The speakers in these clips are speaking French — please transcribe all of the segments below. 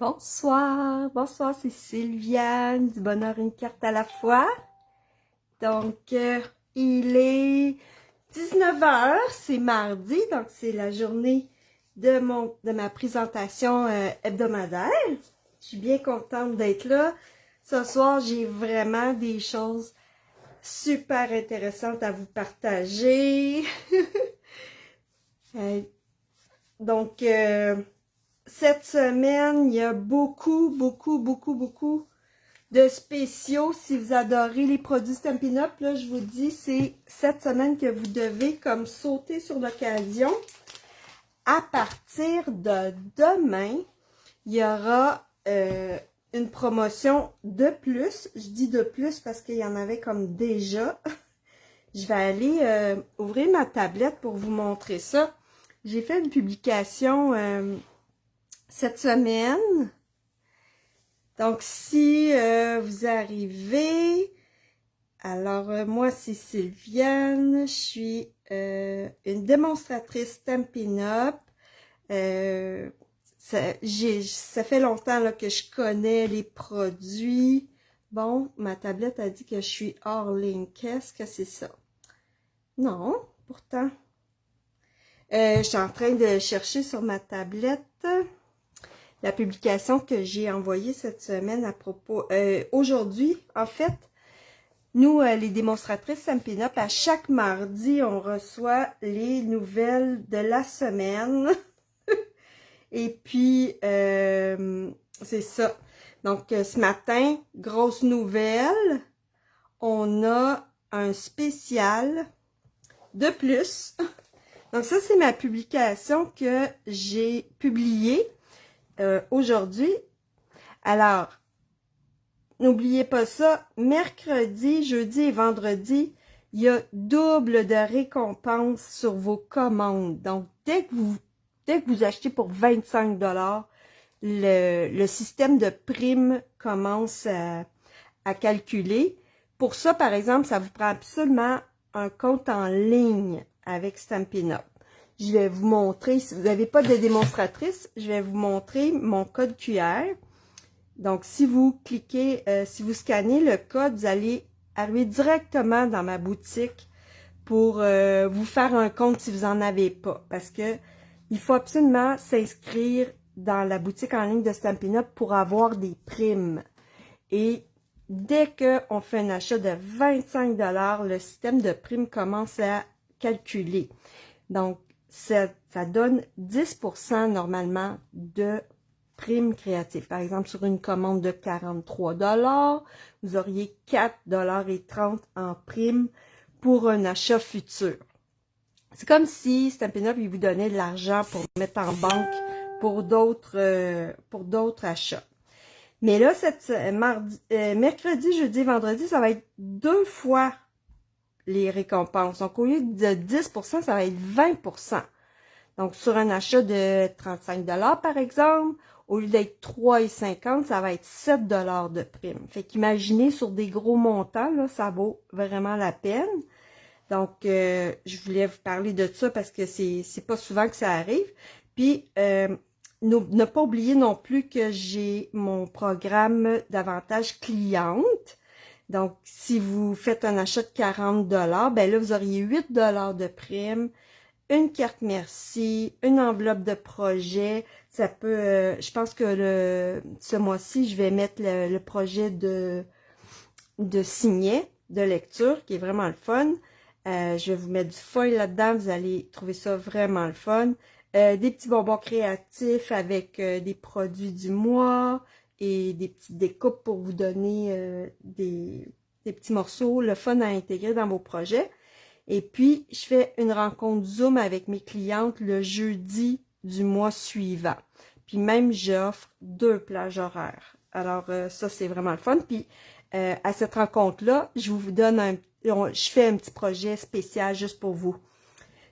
Bonsoir, c'est Sylviane du Bonheur une carte à la fois. Donc, il est 19h, c'est mardi, donc c'est la journée de ma présentation hebdomadaire. Je suis bien contente d'être là. Ce soir, j'ai vraiment des choses super intéressantes à vous partager. Euh, donc, cette semaine, il y a beaucoup de spéciaux. Si vous adorez les produits Stampin' Up, là, je vous dis, c'est cette semaine que vous devez comme sauter sur l'occasion. À partir de demain, il y aura une promotion de plus. Je dis de plus parce qu'il y en avait comme déjà. Je vais aller ouvrir ma tablette pour vous montrer ça. J'ai fait une publication cette semaine. Donc, si vous arrivez, alors moi c'est Sylviane, je suis une démonstratrice Stampin' Up. Ça fait longtemps là, que je connais les produits. Bon, ma tablette a dit que je suis hors ligne. Qu'est-ce que c'est ça? Non, pourtant. Je suis en train de chercher sur ma tablette la publication que j'ai envoyée cette semaine à propos, aujourd'hui, en fait, nous, les démonstratrices Stampin' Up, à chaque mardi, on reçoit les nouvelles de la semaine. Et puis, c'est ça. Donc, ce matin, grosse nouvelle, on a un spécial de plus. Donc, ça, c'est ma publication que j'ai publiée aujourd'hui. Alors, n'oubliez pas ça, mercredi, jeudi et vendredi, il y a double de récompense sur vos commandes. Donc, dès que vous achetez pour 25 $, le système de primes commence à calculer. Pour ça, par exemple, ça vous prend absolument un compte en ligne avec Stampin' Up. Je vais vous montrer, si vous n'avez pas de démonstratrice, je vais vous montrer mon code QR. Donc, si vous cliquez, si vous scannez le code, vous allez arriver directement dans ma boutique pour vous faire un compte si vous n'en avez pas. Parce que il faut absolument s'inscrire dans la boutique en ligne de Stampin' Up pour avoir des primes. Et dès qu'on fait un achat de 25 $, le système de primes commence à calculer. Donc, ça donne 10% normalement de primes créatives. Par exemple, sur une commande de 43 $, vous auriez 4,30 $ en prime pour un achat futur. C'est comme si Stampin' Up, il vous donnait de l'argent pour mettre en banque pour d'autres achats. Mais là, mercredi, jeudi, vendredi, ça va être 2 fois les récompenses. Donc, au lieu de 10%, ça va être 20%. Donc, sur un achat de 35 $ par exemple, au lieu d'être 3,50 $, ça va être 7 $ de prime. Fait qu'imaginez, sur des gros montants, là, ça vaut vraiment la peine. Donc, je voulais vous parler de ça parce que c'est pas souvent que ça arrive. Puis, ne pas oublier non plus que j'ai mon programme d'avantage cliente. Donc, si vous faites un achat de 40 $, ben là, vous auriez 8 $ de prime, une carte merci, une enveloppe de projet. Ça peut, je pense que ce mois-ci, je vais mettre le projet de signet, de lecture, qui est vraiment le fun. Je vais vous mettre du foil là-dedans, vous allez trouver ça vraiment le fun. Des petits bonbons créatifs avec des produits du mois et des petites découpes pour vous donner des petits morceaux, le fun à intégrer dans vos projets. Et puis, je fais une rencontre Zoom avec mes clientes le jeudi du mois suivant. Puis même, j'offre 2 plages horaires. Alors, ça, c'est vraiment le fun. Puis, à cette rencontre-là, je vous donne je fais un petit projet spécial juste pour vous.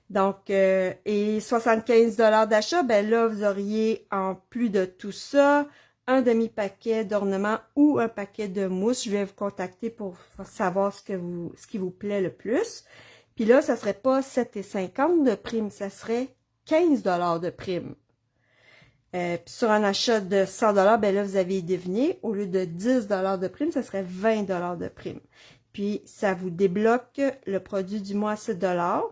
Donc, et 75 $ d'achat, ben là, vous auriez, en plus de tout ça, un demi-paquet d'ornements ou un paquet de mousse. Je vais vous contacter pour savoir ce qui vous plaît le plus. Puis là, ça serait pas 7,50 $ de prime, ça serait 15 $ de prime. Puis sur un achat de 100 $, ben là, vous avez deviné, au lieu de 10 $ de prime, ça serait 20 $ de prime. Puis, ça vous débloque le produit du mois à 7 $.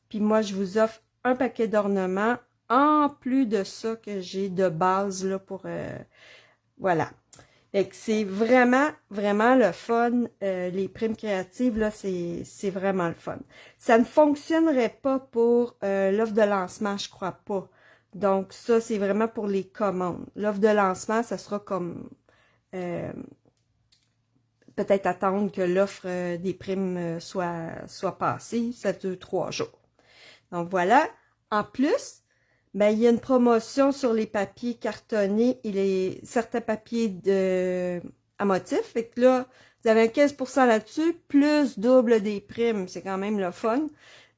Puis moi, je vous offre un paquet d'ornements en plus de ça que j'ai de base là pour... voilà. Fait que c'est vraiment, vraiment le fun. Les primes créatives, là, c'est vraiment le fun. Ça ne fonctionnerait pas pour l'offre de lancement, je crois pas. Donc, ça, c'est vraiment pour les commandes. L'offre de lancement, ça sera comme... peut-être attendre que l'offre des primes soit passée. Ça dure 3 jours. Donc, voilà. En plus, ben, il y a une promotion sur les papiers cartonnés et certains papiers à motif. Fait que là, vous avez un 15% là-dessus, plus double des primes. C'est quand même le fun.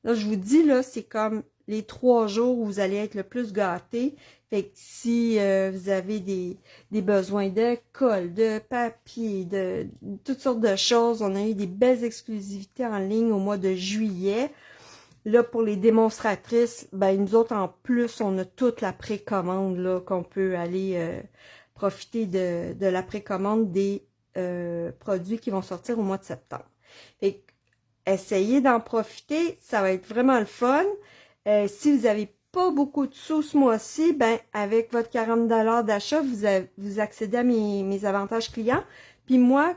Là, je vous dis, là, c'est comme les 3 jours où vous allez être le plus gâtés. Fait que si vous avez des besoins de colle, de papier, de toutes sortes de choses, on a eu des belles exclusivités en ligne au mois de juillet. Là, pour les démonstratrices, ben nous autres, en plus, on a toute la précommande, là, qu'on peut aller profiter de la précommande des produits qui vont sortir au mois de septembre. Fait essayez d'en profiter, ça va être vraiment le fun. Si vous n'avez pas beaucoup de sous ce mois-ci, ben avec votre 40 $ d'achat, vous accédez à mes avantages clients. Puis moi,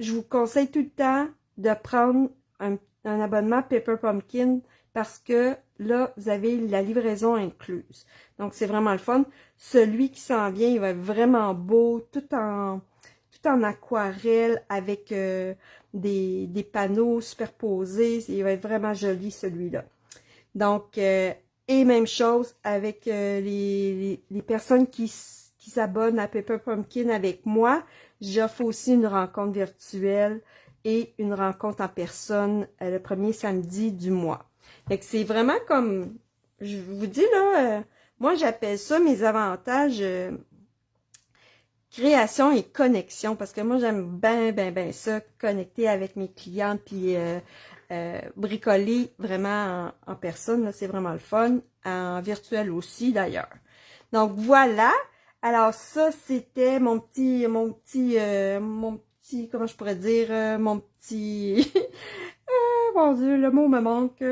je vous conseille tout le temps de prendre un abonnement Paper Pumpkin parce que là, vous avez la livraison incluse. Donc, c'est vraiment le fun. Celui qui s'en vient, il va être vraiment beau, tout en aquarelle avec des panneaux superposés. Il va être vraiment joli, celui-là. Donc, et même chose avec les personnes qui s'abonnent à Paper Pumpkin avec moi. J'offre aussi une rencontre virtuelle et une rencontre en personne le premier samedi du mois. Fait que c'est vraiment comme, je vous dis là, moi j'appelle ça mes avantages création et connexion, parce que moi j'aime ben ça, connecter avec mes clientes, puis bricoler vraiment en personne, là, c'est vraiment le fun, en virtuel aussi d'ailleurs. Donc voilà, alors ça c'était mon petit, comment je pourrais dire, mon petit, mon Dieu, le mot me manque,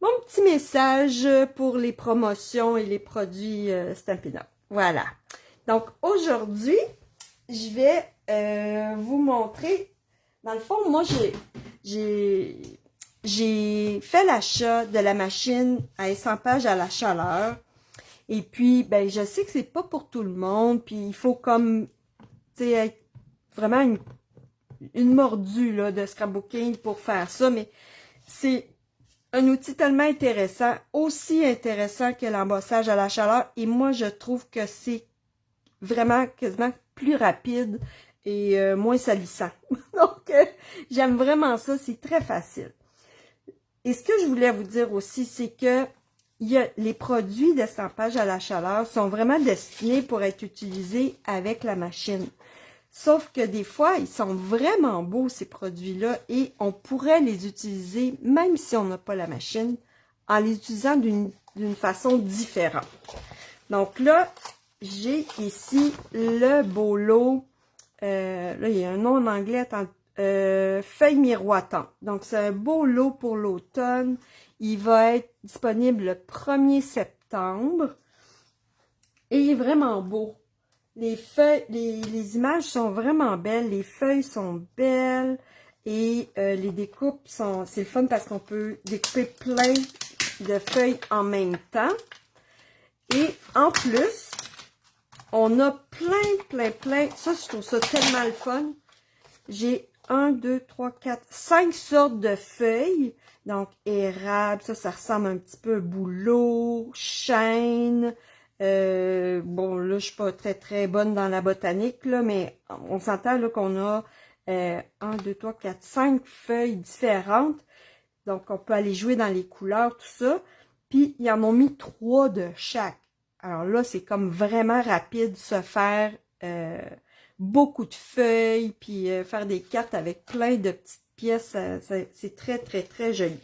mon petit message pour les promotions et les produits Stampin' Up. Voilà. Donc aujourd'hui, je vais vous montrer. Dans le fond, moi j'ai fait l'achat de la machine à essampage à la chaleur. Et puis, ben je sais que c'est pas pour tout le monde. Puis il faut comme, tu sais, être vraiment une mordue là de scrapbooking pour faire ça. Mais c'est un outil tellement intéressant, aussi intéressant que l'embossage à la chaleur. Et moi, je trouve que c'est vraiment quasiment plus rapide et moins salissant. Donc, j'aime vraiment ça. C'est très facile. Et ce que je voulais vous dire aussi, c'est que les produits d'estampage à la chaleur sont vraiment destinés pour être utilisés avec la machine. Sauf que des fois, ils sont vraiment beaux, ces produits-là, et on pourrait les utiliser, même si on n'a pas la machine, en les utilisant d'une façon différente. Donc là, j'ai ici le beau lot, là, il y a un nom en anglais, feuille miroitante. Donc, c'est un beau lot pour l'automne. Il va être disponible le 1er septembre. Et il est vraiment beau. Les feuilles, les images sont vraiment belles, les feuilles sont belles et les découpes sont, c'est le fun parce qu'on peut découper plein de feuilles en même temps. Et en plus, on a plein, ça je trouve ça tellement le fun. J'ai 1, 2, 3, 4, 5 sortes de feuilles. Donc érable, ça ressemble un petit peu à bouleau, chêne. Bon, là, je suis pas très bonne dans la botanique, là, mais on s'entend là qu'on a 1, 2, 3, 4, 5 feuilles différentes. Donc, on peut aller jouer dans les couleurs, tout ça. Puis, ils en ont mis 3 de chaque. Alors là, c'est comme vraiment rapide se faire beaucoup de feuilles, puis faire des cartes avec plein de petites pièces. C'est très joli.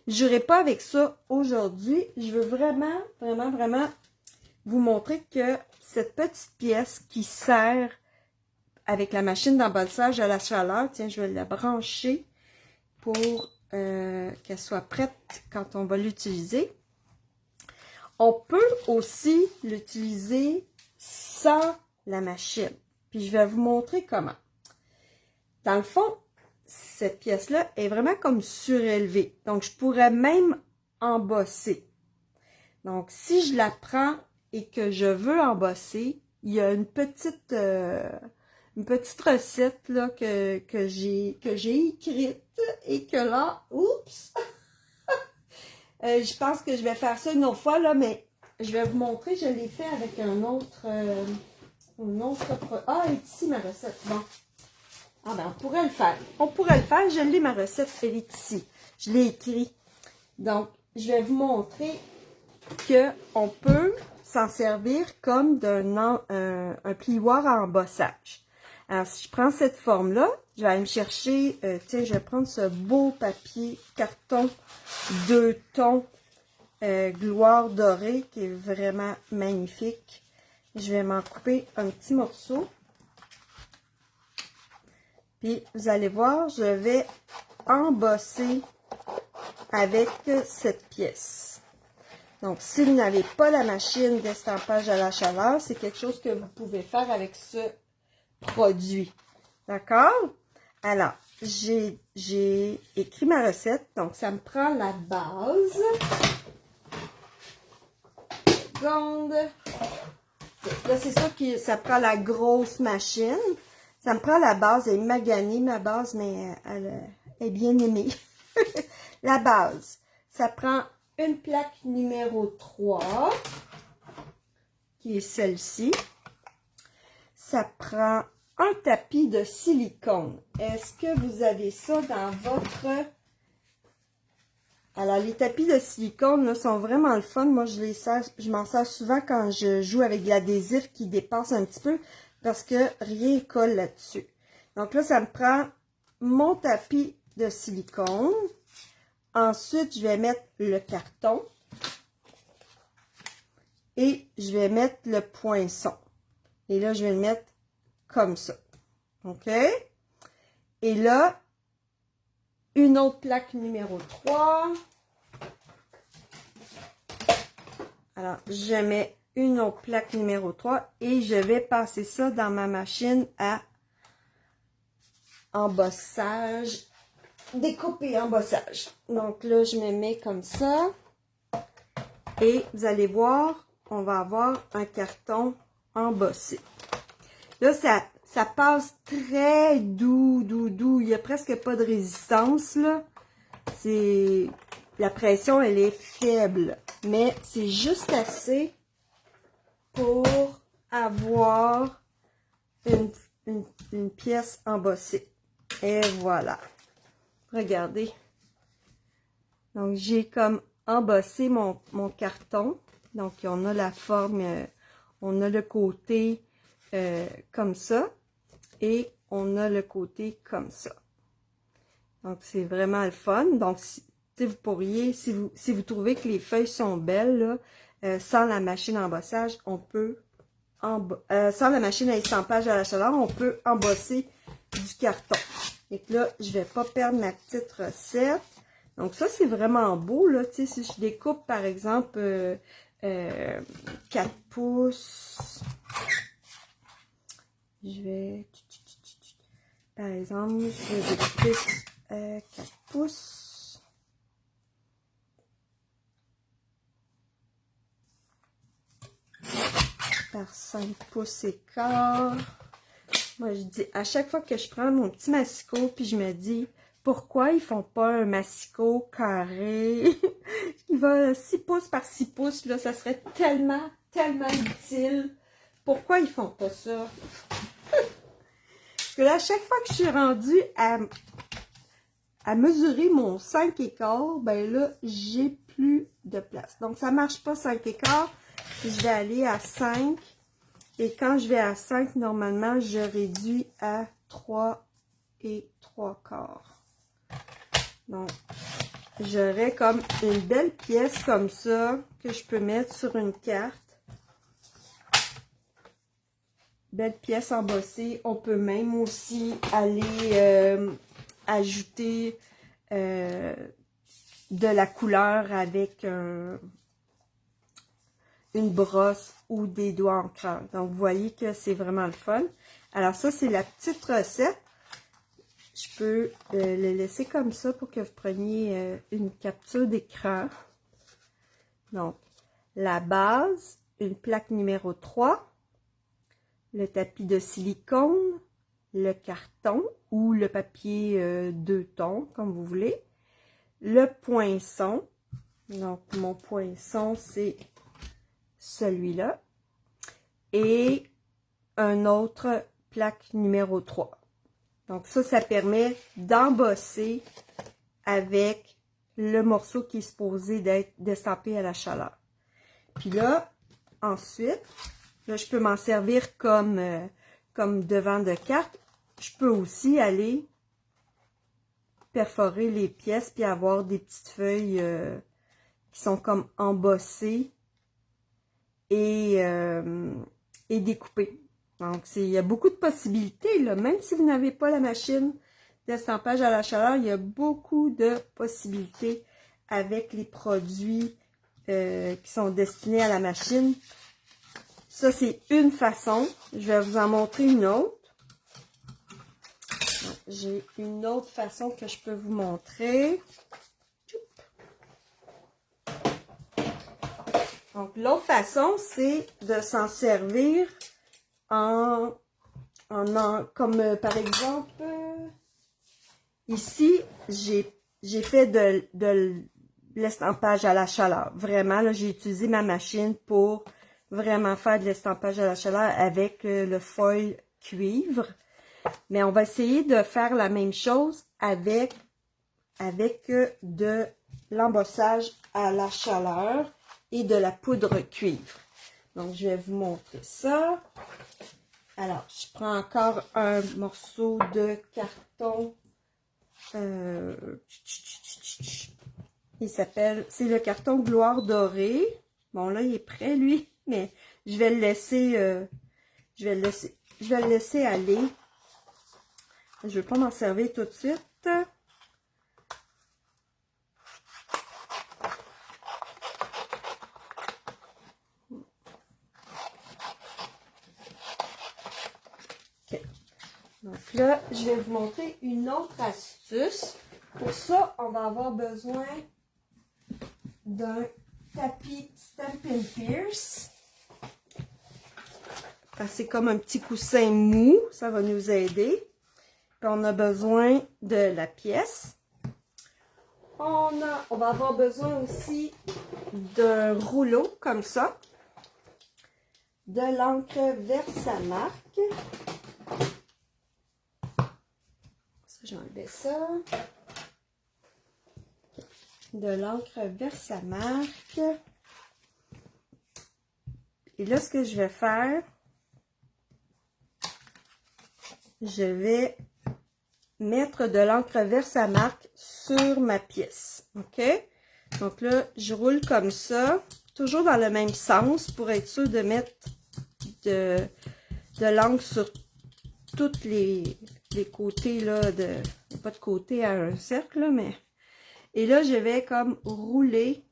Je n'irai pas avec ça aujourd'hui. Je veux vraiment vous montrer que cette petite pièce qui sert avec la machine d'embossage à la chaleur, tiens, je vais la brancher pour qu'elle soit prête quand on va l'utiliser. On peut aussi l'utiliser sans la machine. Puis je vais vous montrer comment. Dans le fond, cette pièce-là est vraiment comme surélevée. Donc, je pourrais même embosser. Donc, si je la prends et que je veux embosser, il y a une petite recette là, que j'ai écrite et que là, oups! Je pense que je vais faire ça une autre fois, là, mais je vais vous montrer. Je l'ai fait avec un autre... Ah, elle est ici ma recette. Bon. Ah ben, on pourrait le faire. On pourrait le faire. Je l'ai, ma recette. Elle est ici. Je l'ai écrit. Donc, je vais vous montrer qu'on peut s'en servir comme un plioir à embossage. Alors, si je prends cette forme-là, je vais aller me chercher, tiens, je vais prendre ce beau papier carton 2 tons gloire dorée qui est vraiment magnifique. Je vais m'en couper un petit morceau. Puis, vous allez voir, je vais embosser avec cette pièce. Donc, si vous n'avez pas la machine d'estampage à la chaleur, c'est quelque chose que vous pouvez faire avec ce produit. D'accord? Alors, j'ai écrit ma recette. Donc, ça me prend la base. Seconde. Là, c'est sûr que ça prend la grosse machine. Ça me prend la base. Elle est maganée, ma base, mais elle est bien aimée. La base. Ça prend une plaque numéro 3, qui est celle-ci. Ça prend un tapis de silicone. Est-ce que vous avez ça dans votre... Alors, les tapis de silicone là, sont vraiment le fun. Moi, je m'en sers souvent quand je joue avec de l'adhésif qui dépasse un petit peu parce que rien ne colle là-dessus. Donc là, ça me prend mon tapis de silicone. Ensuite, je vais mettre le carton et je vais mettre le poinçon. Et là, je vais le mettre comme ça. OK? Et là, une autre plaque numéro 3. Alors, je mets une autre plaque numéro 3 et je vais passer ça dans ma machine à embossage. Découpe et embossage. Donc là, je me mets comme ça. Et vous allez voir, on va avoir un carton embossé. Là, ça passe très doux. Il n'y a presque pas de résistance, là. La pression, elle est faible. Mais c'est juste assez pour avoir une pièce embossée. Et voilà. Regardez. Donc, j'ai comme embossé mon carton. Donc, on a la forme, on a le côté comme ça. Et on a le côté comme ça. Donc, c'est vraiment le fun. Donc, vous pourriez, si vous trouvez que les feuilles sont belles, là, sans la machine à embossage, on peut, sans la machine à estampage à la chaleur, on peut embosser du carton. Et là, je vais pas perdre ma petite recette. Donc, ça, c'est vraiment beau, là. Tu sais, si je découpe, par exemple, 4 pouces, je vais, par exemple, je vais découper 4 pouces. Par 5 pouces et quart. Moi, je dis, à chaque fois que je prends mon petit massicot, puis je me dis, pourquoi ils font pas un massicot carré? Il va 6 pouces par 6 pouces, là, ça serait tellement utile. Pourquoi ils font pas ça? Parce que là, à chaque fois que je suis rendue à mesurer mon 5 et quart, ben là, j'ai plus de place. Donc, ça marche pas 5 et quart. Je vais aller à 5. Et quand je vais à 5, normalement, je réduis à 3 et 3 quarts. Donc, j'aurais comme une belle pièce comme ça que je peux mettre sur une carte. belle pièce embossée. On peut même aussi aller ajouter de la couleur avec une brosse ou des doigts encreurs. Donc, vous voyez que c'est vraiment le fun. Alors, ça, c'est la petite recette. Je peux le laisser comme ça pour que vous preniez une capture d'écran. Donc, la base, une plaque numéro 3, le tapis de silicone, le carton ou le papier 2 tons, comme vous voulez, le poinçon. Donc, mon poinçon, c'est celui-là. Et un autre plaque numéro 3. Donc, ça permet d'embosser avec le morceau qui est supposé d'être d'estampé à la chaleur. Puis là, ensuite, là, je peux m'en servir comme devant de carte. Je peux aussi aller perforer les pièces puis avoir des petites feuilles qui sont comme embossées et découpées. Donc, il y a beaucoup de possibilités, là. Même si vous n'avez pas la machine d'estampage à la chaleur, il y a beaucoup de possibilités avec les produits qui sont destinés à la machine. Ça, c'est une façon. Je vais vous en montrer une autre. J'ai une autre façon que je peux vous montrer. Donc, l'autre façon, c'est de s'en servir comme par exemple, ici, j'ai fait de l'estampage à la chaleur. Vraiment, là, j'ai utilisé ma machine pour vraiment faire de l'estampage à la chaleur avec le foil cuivre. Mais on va essayer de faire la même chose avec de l'embossage à la chaleur et de la poudre cuivre. Donc, je vais vous montrer ça. Alors, je prends encore un morceau de carton. C'est le carton Gloire Dorée. Bon, là, il est prêt, lui, mais je vais le laisser, aller. Je ne vais pas m'en servir tout de suite. OK. Donc là, je vais vous montrer une autre astuce. Pour ça, on va avoir besoin d'un tapis Stampin' Pierce. C'est comme un petit coussin mou, ça va nous aider. Puis on a besoin de la pièce. On va avoir besoin aussi d'un rouleau comme ça. De l'encre Versamark. Ça, j'enlevais ça. De l'encre Versamark. Et là, ce que je vais faire, je vais mettre de l'encre Versamark sur ma pièce. OK? Donc là, je roule comme ça, toujours dans le même sens pour être sûr de mettre de l'encre sur tous les côtés, là, pas de côté à un cercle, là, mais... Et là, je vais comme rouler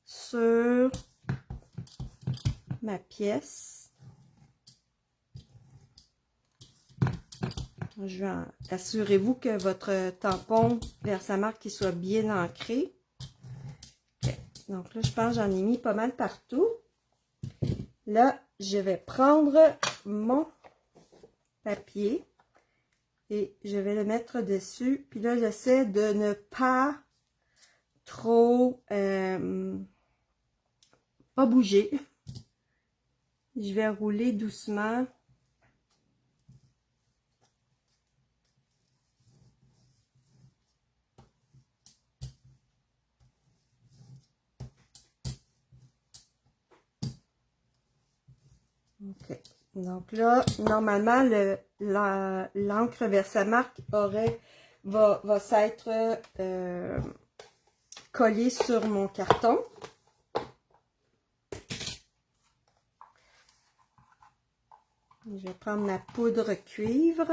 sur ma pièce. Assurez-vous que votre tampon Versamark qui soit bien ancré. Okay. Donc là, je pense que j'en ai mis pas mal partout. Là, je vais prendre mon papier et je vais le mettre dessus. Puis là, j'essaie de ne pas trop pas bouger. Je vais rouler doucement. OK. Donc là, normalement, l'encre Versamark va s'être collée sur mon carton. Je vais prendre ma poudre cuivre.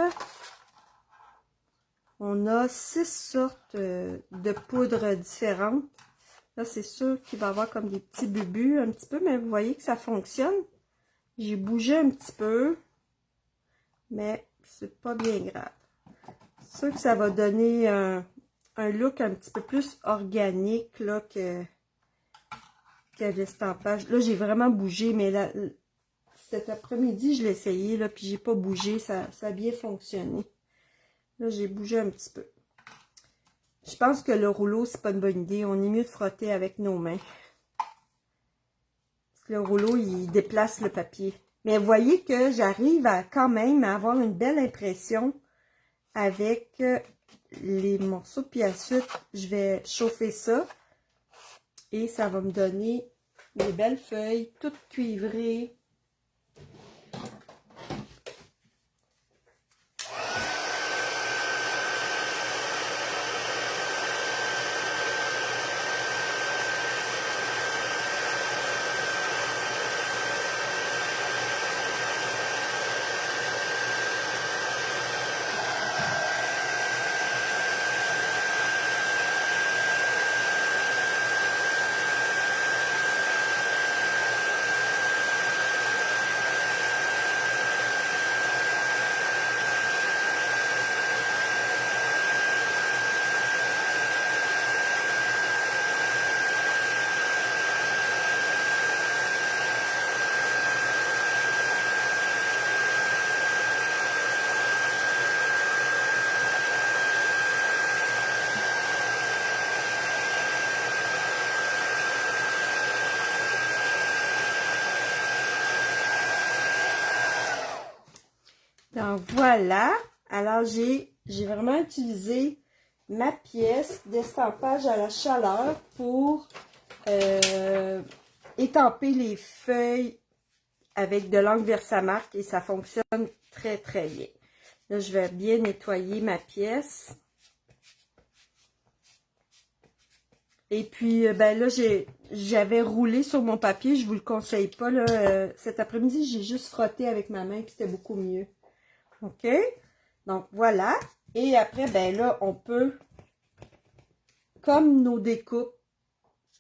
On a 6 sortes de poudres différentes. Là, c'est sûr qu'il va y avoir comme des petits bubus un petit peu, mais vous voyez que ça fonctionne. J'ai bougé un petit peu, mais c'est pas bien grave. C'est sûr que ça va donner un look un petit peu plus organique là, que l'estampage. Là, j'ai vraiment bougé, mais là, cet après-midi, je l'ai essayé, là, puis j'ai pas bougé, ça a bien fonctionné. Là, j'ai bougé un petit peu. Je pense que le rouleau, c'est pas une bonne idée. On est mieux de frotter avec nos mains. Parce que le rouleau, il déplace le papier. Mais vous voyez que j'arrive à quand même à avoir une belle impression avec les morceaux. Puis ensuite, je vais chauffer ça. Et ça va me donner des belles feuilles, toutes cuivrées. Donc voilà, alors j'ai vraiment utilisé ma pièce d'estampage à la chaleur pour étamper les feuilles avec de l'encre Versamark et ça fonctionne très très bien. Là, je vais bien nettoyer ma pièce. Et puis, ben là, j'avais roulé sur mon papier, je vous le conseille pas, là. Cet après-midi, j'ai juste frotté avec ma main, puis c'était beaucoup mieux. OK? Donc, voilà. Et après, ben là, on peut, comme nos découpes,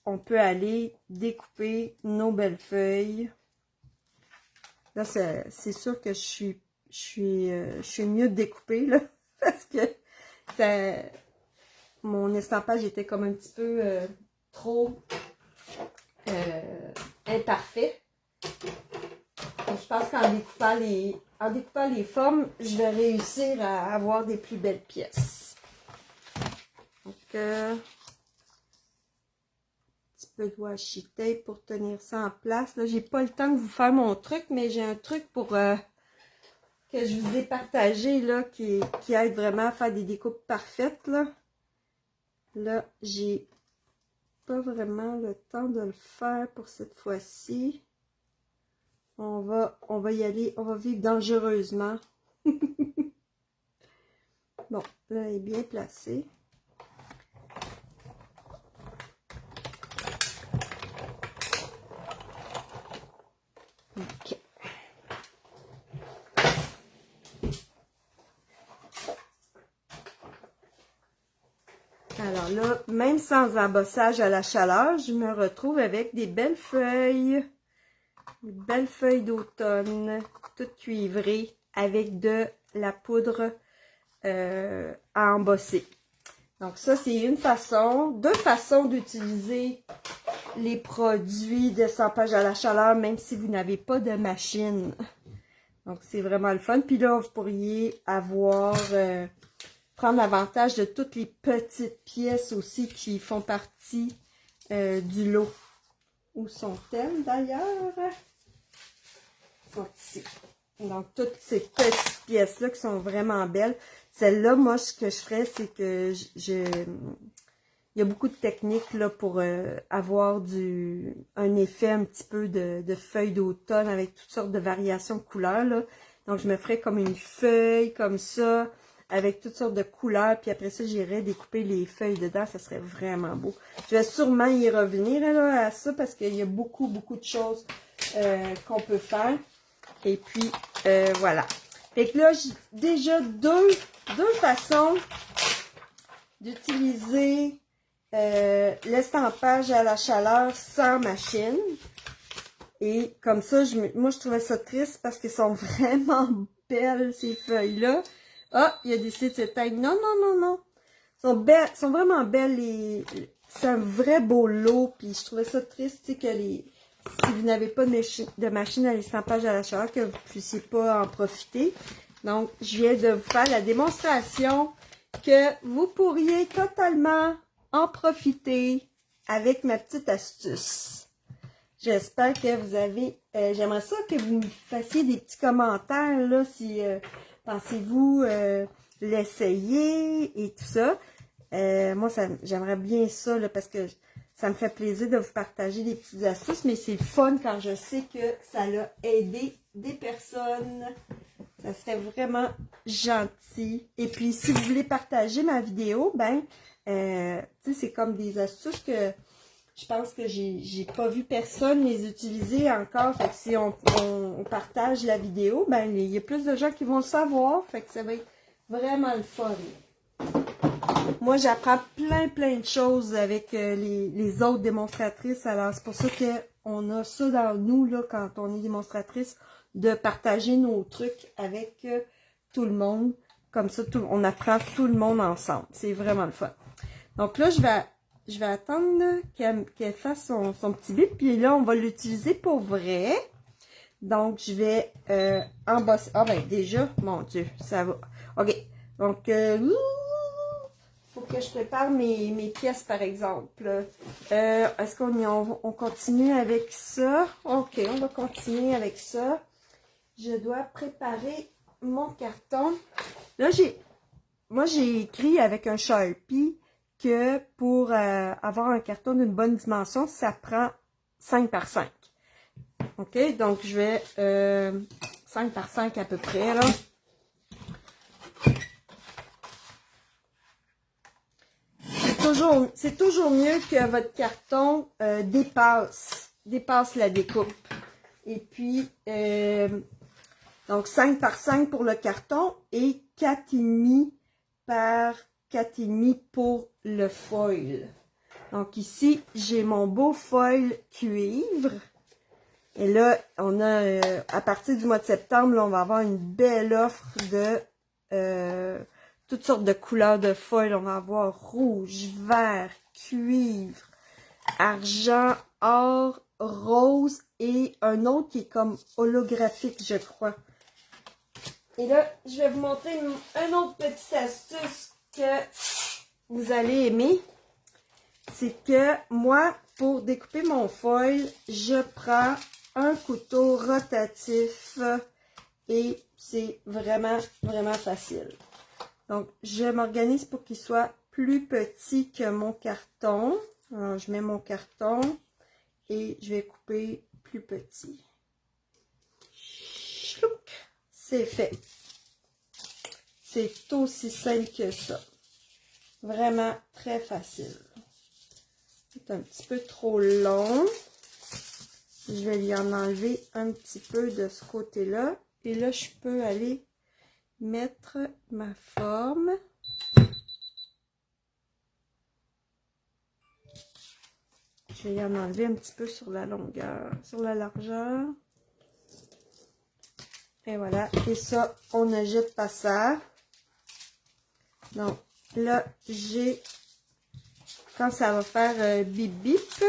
on peut aller découper nos belles feuilles. Là, c'est sûr que je suis mieux de découper, là, parce que mon estampage était comme un petit peu trop imparfait. Et je pense qu'en découpant les formes, je vais réussir à avoir des plus belles pièces. Donc, un petit peu de washi tape pour tenir ça en place. Là, j'ai pas le temps de vous faire mon truc, mais j'ai un truc pour que je vous ai partagé, là, qui aide vraiment à faire des découpes parfaites, là. Là, j'ai pas vraiment le temps de le faire pour cette fois-ci. On va y aller, on va vivre dangereusement. Bon, là, elle est bien placée. OK. Alors là, même sans embossage à la chaleur, je me retrouve avec des belles feuilles. Des belles feuilles d'automne, toutes cuivrées, avec de la poudre à embosser. Donc ça, c'est une façon, deux façons d'utiliser les produits d'estampage à la chaleur, même si vous n'avez pas de machine. Donc c'est vraiment le fun. Puis là, vous pourriez avoir, prendre avantage de toutes les petites pièces aussi qui font partie du lot. Où sont-elles d'ailleurs? Elles sont ici. Donc toutes ces petites pièces-là qui sont vraiment belles. Celle-là, moi, ce que je ferais, c'est que il y a beaucoup de techniques là, pour avoir un effet un petit peu de feuilles d'automne avec toutes sortes de variations de couleurs. Là. Donc, je me ferais comme une feuille, comme ça, avec toutes sortes de couleurs. Puis après ça, j'irais découper les feuilles dedans. Ça serait vraiment beau. Je vais sûrement y revenir là, à ça parce qu'il y a beaucoup, beaucoup de choses qu'on peut faire. Et puis, voilà. Fait que là, j'ai déjà deux façons d'utiliser l'estampage à la chaleur sans machine. Et comme ça, moi, je trouvais ça triste parce qu'elles sont vraiment belles, ces feuilles-là. Ah, il a décidé de s'éteindre. Non, non, non, non. Elles sont vraiment belles. C'est un vrai beau lot. Puis je trouvais ça triste, tu sais, que si vous n'avez pas de machine à l'estampage à la chaleur, que vous ne puissiez pas en profiter. Donc, je viens de vous faire la démonstration que vous pourriez totalement en profiter avec ma petite astuce. J'espère que vous avez... J'aimerais ça que vous me fassiez des petits commentaires, là, si pensez-vous l'essayer et tout ça. Moi, j'aimerais bien ça, là, parce que ça me fait plaisir de vous partager des petites astuces, mais c'est le fun quand je sais que ça a aidé des personnes. Ça serait vraiment gentil. Et puis, si vous voulez partager ma vidéo, ben, tu sais, c'est comme des astuces que je pense que j'ai pas vu personne les utiliser encore. Fait que si on partage la vidéo, ben, il y a plus de gens qui vont le savoir. Fait que ça va être vraiment le fun. Moi, j'apprends plein de choses avec les autres démonstratrices. Alors, c'est pour ça qu'on a ça dans nous, là, quand on est démonstratrice, de partager nos trucs avec tout le monde. Comme ça, on apprend tout le monde ensemble. C'est vraiment le fun. Donc là, je vais attendre qu'elle fasse son petit bip. Puis là, on va l'utiliser pour vrai. Donc, je vais embosser. Ah ben, déjà, mon Dieu, ça va. OK. Donc, faut que je prépare mes pièces, par exemple. Est-ce qu'on continue avec ça? OK, on va continuer avec ça. Je dois préparer mon carton. Là, moi, j'ai écrit avec un Sharpie que pour avoir un carton d'une bonne dimension, ça prend 5 par 5. OK, donc je vais 5 par 5 à peu près, là. C'est toujours mieux que votre carton dépasse la découpe. Et puis, donc 5 par 5 pour le carton et 4,5 par 4,5 pour le foil. Donc ici, j'ai mon beau foil cuivre. Et là, on a, à partir du mois de septembre, là, on va avoir une belle offre de toutes sortes de couleurs de foil. On va avoir rouge, vert, cuivre, argent, or, rose et un autre qui est comme holographique, je crois. Et là, je vais vous montrer une autre petite astuce que vous allez aimer. C'est que moi, pour découper mon foil, je prends un couteau rotatif et c'est vraiment facile. Donc, je m'organise pour qu'il soit plus petit que mon carton. Alors, je mets mon carton et je vais couper plus petit. C'est fait. C'est aussi simple que ça. Vraiment très facile. C'est un petit peu trop long. Je vais lui en enlever un petit peu de ce côté-là. Et là, je peux aller mettre ma forme. Je vais y en enlever un petit peu sur la longueur, sur la largeur. Et voilà. Et ça, on ne jette pas ça. Donc, là, j'ai... Quand ça va faire bip bip,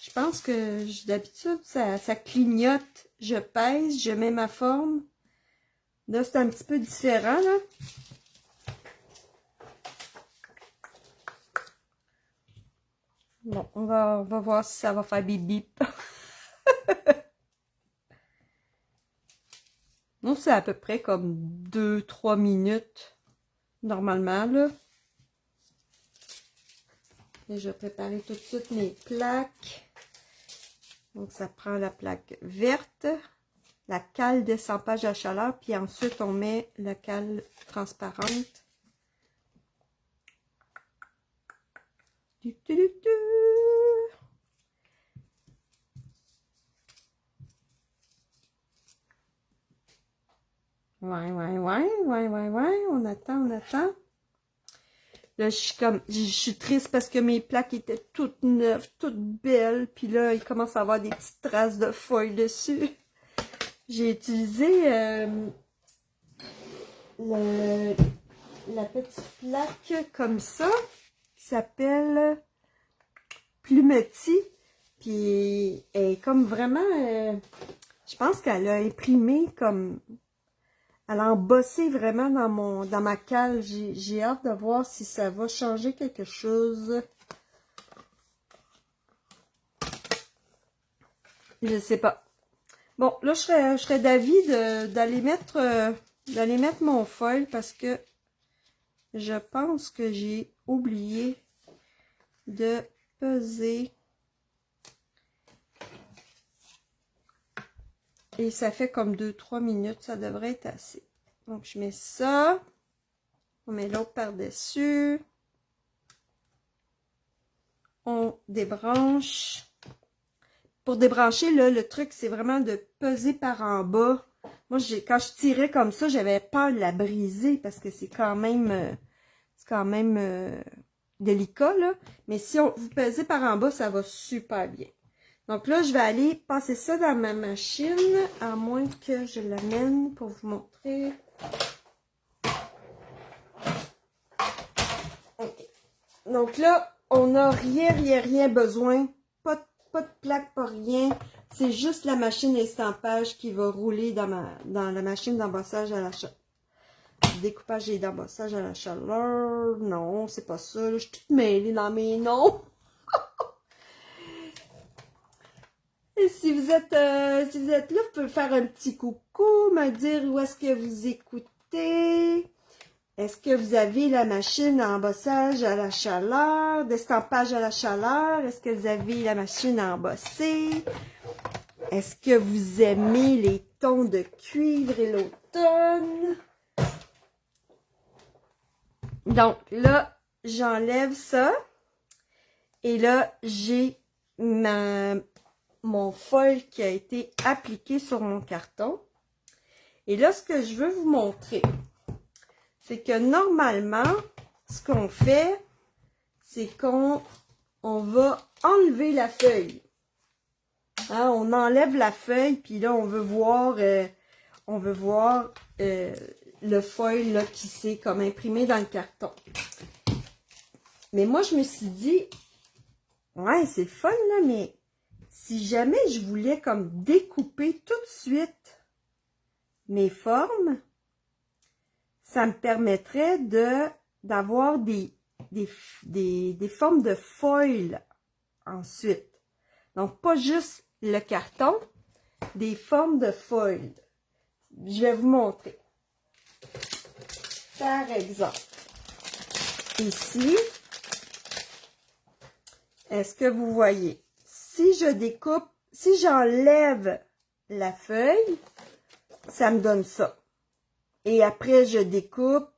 je pense que d'habitude, ça clignote. Je pèse, je mets ma forme. Là, c'est un petit peu différent, là. Bon, on va voir si ça va faire bip bip. Non, c'est à peu près comme 2-3 minutes, normalement, là. Et je vais préparer tout de suite mes plaques. Donc, ça prend la plaque verte, la cale d'estampage à chaleur, puis ensuite, on met la cale transparente. Ouais. On attend. Là, je suis triste parce que mes plaques étaient toutes neuves, toutes belles. Puis là, il commence à avoir des petites traces de feuilles dessus. J'ai utilisé la petite plaque comme ça, qui s'appelle Plumetti. Puis elle est comme vraiment, je pense qu'elle a imprimé comme, elle a embossé vraiment dans ma cale. J'ai hâte de voir si ça va changer quelque chose. Je sais pas. Bon, là, je serais d'avis d'aller mettre mon foil parce que je pense que j'ai oublié de peser. Et ça fait comme 2-3 minutes, ça devrait être assez. Donc, je mets ça. On met l'autre par-dessus. On débranche. Pour débrancher, là, le truc, c'est vraiment de peser par en bas. Moi, quand je tirais comme ça, j'avais peur de la briser parce que c'est quand même délicat, là. Mais si vous pesez par en bas, ça va super bien. Donc là, je vais aller passer ça dans ma machine, à moins que je l'amène pour vous montrer. Okay. Donc là, on n'a rien besoin. Pas de plaque, pas rien. C'est juste la machine estampage qui va rouler dans la machine d'embossage à la chaleur. Découpage et d'embossage à la chaleur. Non, c'est pas ça. Là, je suis toute mêlée dans mes noms. Et si vous êtes là, vous pouvez faire un petit coucou, me dire où est-ce que vous écoutez. Est-ce que vous avez la machine à embossage à la chaleur, d'estampage à la chaleur? Est-ce que vous avez la machine à embosser? Est-ce que vous aimez les tons de cuivre et l'automne? Donc là, j'enlève ça. Et là, j'ai mon foil qui a été appliqué sur mon carton. Et là, ce que je veux vous montrer, c'est que normalement, ce qu'on fait, c'est qu'on va enlever la feuille. Hein, on enlève la feuille, puis là, on veut voir le foil là, qui s'est comme imprimé dans le carton. Mais moi, je me suis dit, ouais, c'est fun, là, mais si jamais je voulais comme découper tout de suite mes formes, ça me permettrait d'avoir des formes de foil ensuite. Donc, pas juste le carton, des formes de foil. Je vais vous montrer. Par exemple, ici, est-ce que vous voyez? Si je découpe, si j'enlève la feuille, ça me donne ça. Et après, je découpe,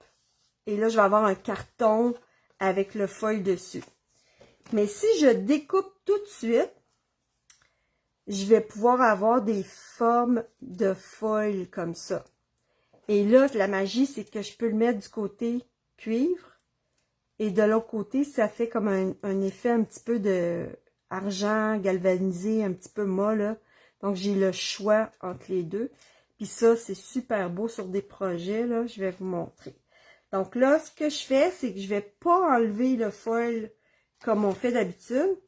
et là, je vais avoir un carton avec le foil dessus. Mais si je découpe tout de suite, je vais pouvoir avoir des formes de foil comme ça. Et là, la magie, c'est que je peux le mettre du côté cuivre. Et de l'autre côté, ça fait comme un effet un petit peu de argent galvanisé, un petit peu mat, là. Donc, j'ai le choix entre les deux. Puis ça, c'est super beau sur des projets, là. Je vais vous montrer. Donc là, ce que je fais, c'est que je vais pas enlever le foil comme on fait d'habitude.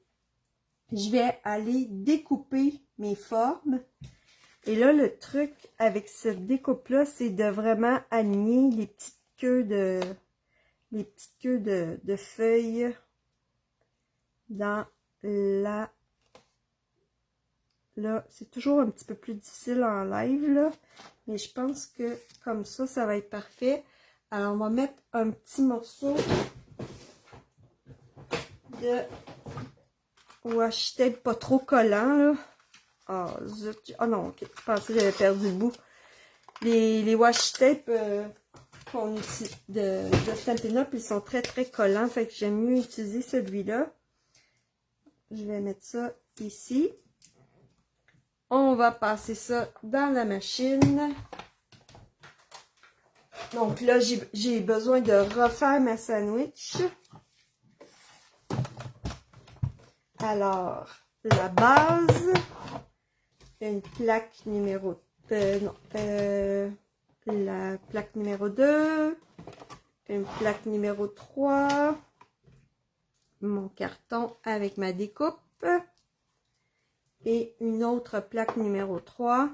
Je vais aller découper mes formes. Et là, le truc avec cette découpe-là, c'est de vraiment aligner les petites queues de feuilles dans la... Là, c'est toujours un petit peu plus difficile en live, là. Mais je pense que comme ça va être parfait. Alors, on va mettre un petit morceau de washi tape pas trop collant, là. Ah, zut. Ah non, ok. Je pensais que j'avais perdu le bout. Les washi tape qu'on utilise de Stampin' Up, ils sont très collants. Fait que j'aime mieux utiliser celui-là. Je vais mettre ça ici. On va passer ça dans la machine. Donc là, j'ai besoin de refaire ma sandwich. Alors, la base, une plaque numéro... la plaque numéro 2, une plaque numéro 3, mon carton avec ma découpe et une autre plaque numéro 3.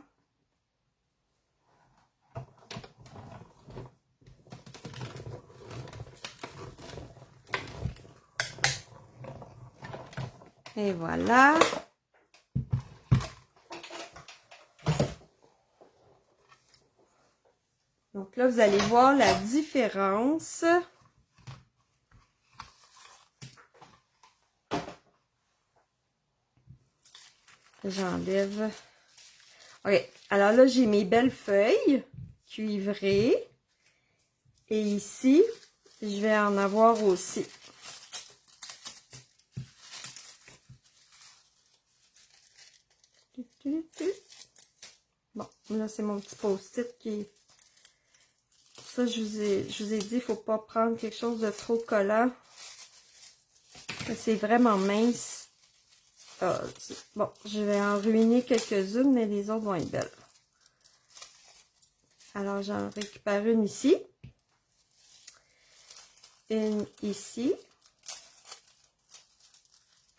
Et voilà. Donc là, vous allez voir la différence. J'enlève. OK. Alors là, j'ai mes belles feuilles cuivrées. Et ici, je vais en avoir aussi. Bon, là, c'est mon petit post-it qui... Ça, je vous ai dit, il ne faut pas prendre quelque chose de trop collant. C'est vraiment mince. Bon, je vais en ruiner quelques-unes, mais les autres vont être belles. Alors, j'en récupère une ici. Une ici.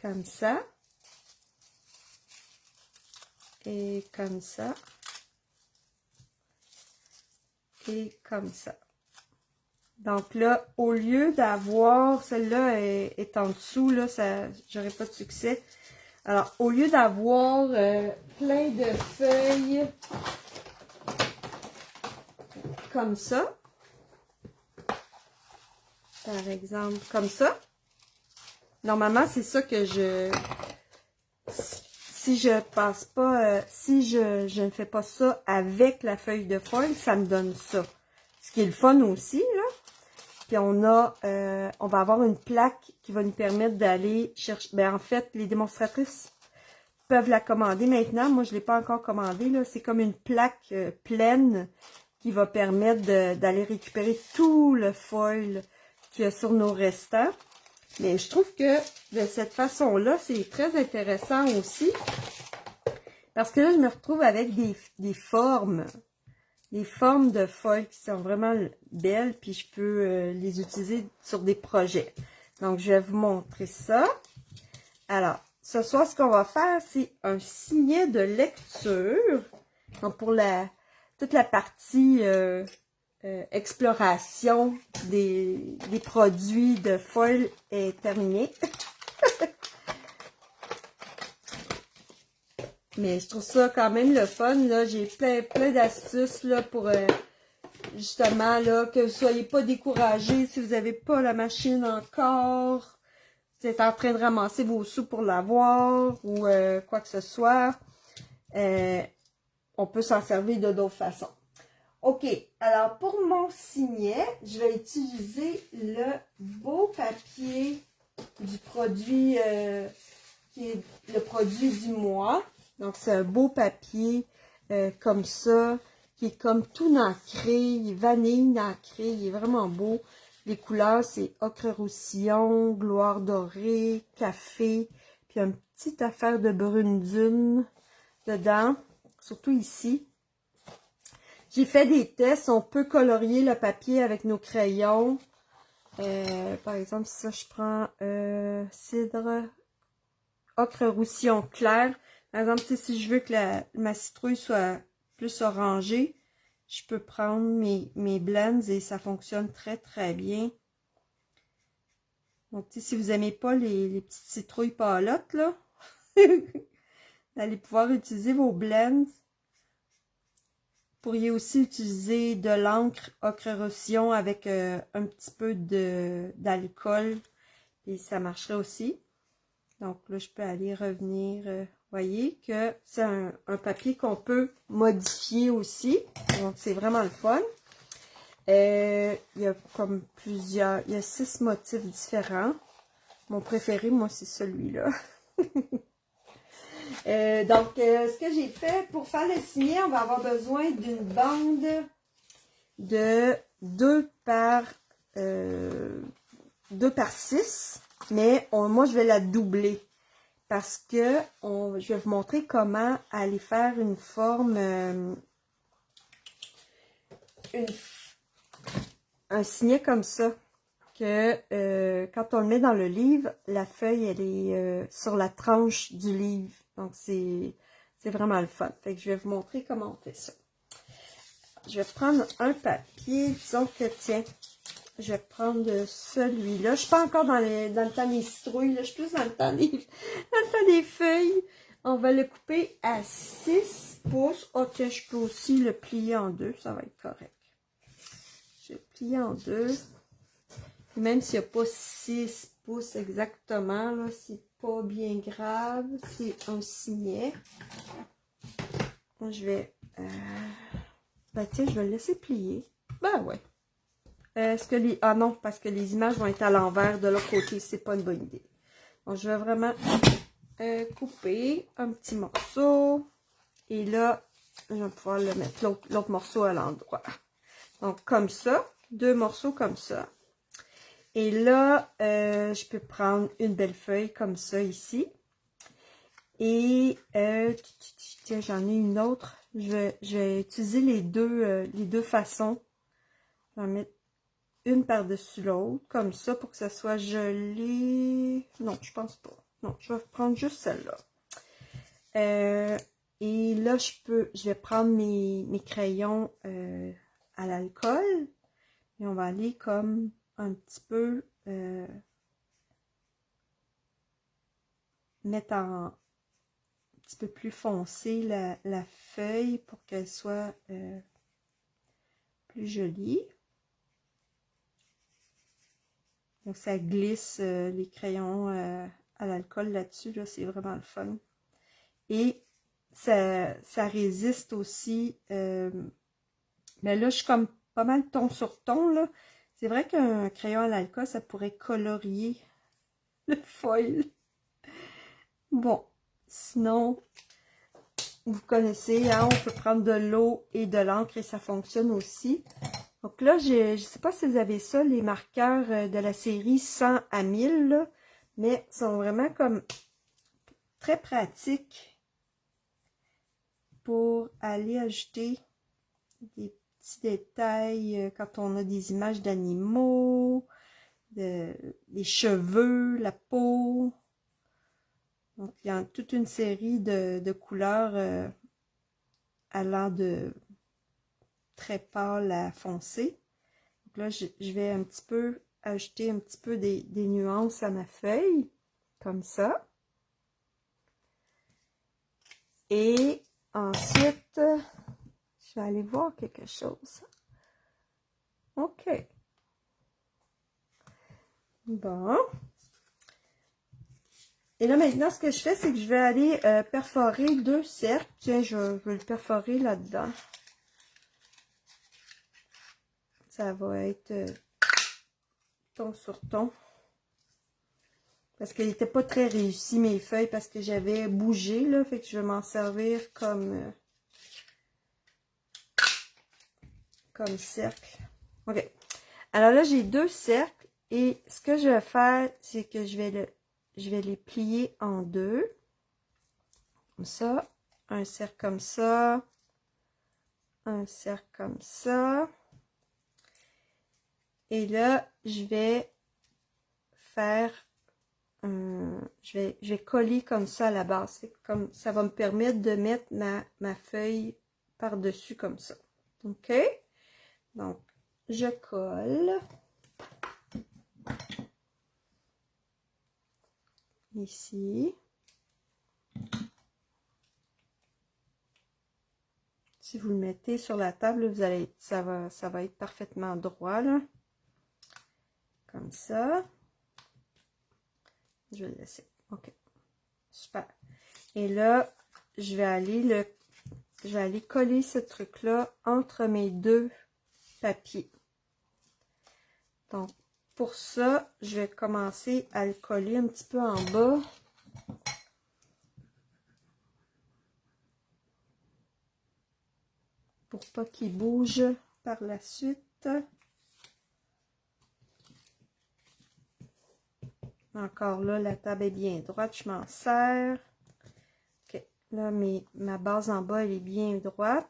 Comme ça. Et comme ça. Et comme ça. Donc là, au lieu d'avoir, celle-là est en dessous, là, j'aurais pas de succès. Alors, au lieu d'avoir plein de feuilles comme ça, par exemple, comme ça, normalement, c'est ça que si je passe pas, si je ne fais pas ça avec la feuille de foil, ça me donne ça. Ce qui est le fun aussi, là. Puis on va avoir une plaque qui va nous permettre d'aller chercher. Ben en fait, les démonstratrices peuvent la commander maintenant. Moi, je ne l'ai pas encore commandée, là. C'est comme une plaque pleine qui va permettre d'aller récupérer tout le foil qu'il y a sur nos restants. Mais je trouve que de cette façon-là, c'est très intéressant aussi. Parce que là, je me retrouve avec des formes de foil qui sont vraiment belles. Puis je peux les utiliser sur des projets. Donc, je vais vous montrer ça. Alors, ce soir, ce qu'on va faire, c'est un signet de lecture. Donc, pour toute la partie exploration des produits de foil est terminée. Mais je trouve ça quand même le fun, là. J'ai plein d'astuces, là, pour justement, là, que vous ne soyez pas découragés si vous n'avez pas la machine encore. Vous êtes en train de ramasser vos sous pour l'avoir ou quoi que ce soit. On peut s'en servir de d'autres façons. OK, alors pour mon signet, je vais utiliser le beau papier du produit qui est le produit du mois. Donc, c'est un beau papier comme ça, qui est comme tout nacré, vanille nacré, il est vraiment beau. Les couleurs, c'est ocre roussillon, gloire dorée, café, puis une petite affaire de brune dune dedans, surtout ici. J'ai fait des tests, on peut colorier le papier avec nos crayons. Par exemple, si ça, je prends cidre, ocre roussillon clair. Par exemple, si je veux que ma citrouille soit plus orangée, je peux prendre mes blends et ça fonctionne très très bien. Donc, si vous n'aimez pas les petites citrouilles pâlottes, là, vous allez pouvoir utiliser vos blends. Vous pourriez aussi utiliser de l'encre ocre roussillon avec un petit peu d'alcool et ça marcherait aussi. Donc là, je peux aller revenir. Voyez que c'est un papier qu'on peut modifier aussi. Donc, c'est vraiment le fun. Il y a comme plusieurs, il y a 6 motifs différents. Mon préféré, moi, c'est celui-là. Donc, ce que j'ai fait pour faire le signet, on va avoir besoin d'une bande de 2 par 6, mais moi je vais la doubler parce que je vais vous montrer comment aller faire une forme, un signet comme ça, que quand on le met dans le livre, la feuille elle est sur la tranche du livre, donc c'est vraiment le fun. Fait que je vais vous montrer comment on fait ça. Je vais prendre un papier, disons que, tiens, je vais prendre celui-là. Je suis pas encore dans le temps des citrouilles, là. Je suis plus dans le temps des feuilles. On va le couper à 6 pouces. Ok, je peux aussi le plier en deux, ça va être correct. Je vais le plier en deux. Et même s'il n'y a pas 6 pouces exactement, là, c'est pas bien grave. C'est un signet. Je vais... ben tiens, je vais le laisser plier. Ben ouais. Est-ce que les... Ah non, parce que les images vont être à l'envers de l'autre côté. C'est pas une bonne idée. Donc, je vais vraiment couper un petit morceau. Et là, je vais pouvoir le mettre l'autre morceau à l'endroit. Donc, comme ça. 2 morceaux comme ça. Et là, je peux prendre une belle feuille comme ça ici. Et, tiens, j'en ai une autre. Je vais utiliser les deux façons. Je vais en mettre une par-dessus l'autre, comme ça, pour que ça soit gelé. Non, je pense pas. Non, je vais prendre juste celle-là. Et là, je vais prendre mes crayons à l'alcool. Et on va aller comme un petit peu mettre un petit peu plus foncé la feuille pour qu'elle soit plus jolie. Donc, ça glisse les crayons à l'alcool là-dessus. Là, c'est vraiment le fun. Et ça résiste aussi. Mais là, je suis comme pas mal ton sur ton. Là. C'est vrai qu'un crayon à l'alcool, ça pourrait colorier le foil. Bon, sinon, vous connaissez, hein, on peut prendre de l'eau et de l'encre et ça fonctionne aussi. Donc là, je ne sais pas si vous avez ça, les marqueurs de la série 100 à 1000, là, mais sont vraiment comme très pratiques pour aller ajouter des petits détails quand on a des images d'animaux, des cheveux, la peau. Donc, il y a toute une série de couleurs allant de très pâle à foncé. Donc là, je vais un petit peu ajouter un petit peu des nuances à ma feuille, comme ça. Et ensuite, je vais aller voir quelque chose. OK. Bon. Et là, maintenant, ce que je fais, c'est que je vais aller perforer 2 cercles. Tiens, je vais le perforer là-dedans. Ça va être ton sur ton. Parce qu'il n'était pas très réussi, mes feuilles, parce que j'avais bougé, là. Fait que je vais m'en servir comme cercle. OK. Alors là, j'ai 2 cercles. Et ce que je vais faire, c'est que je vais les plier en 2. Comme ça. Un cercle comme ça. Un cercle comme ça. Et là, je vais faire je vais coller comme ça à la base. Comme ça va me permettre de mettre ma feuille par-dessus comme ça. OK? Donc, je colle. Ici. Si vous le mettez sur la table, vous allez, ça va être parfaitement droit, là. Comme ça. Je vais le laisser. OK. Super. Et là, je vais aller coller ce truc-là entre mes 2 papiers. Donc, pour ça, je vais commencer à le coller un petit peu en bas. Pour pas qu'il bouge par la suite. Encore là, la table est bien droite, je m'en sers. Ok, là, ma base en bas, elle est bien droite.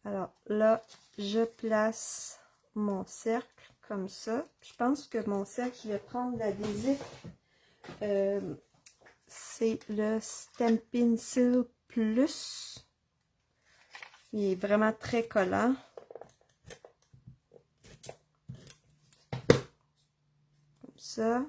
Alors là, je place mon cercle comme ça. Je pense que mon cercle, je vais prendre l'adhésif. C'est le Stampin' Seal Plus. Il est vraiment très collant. Comme ça.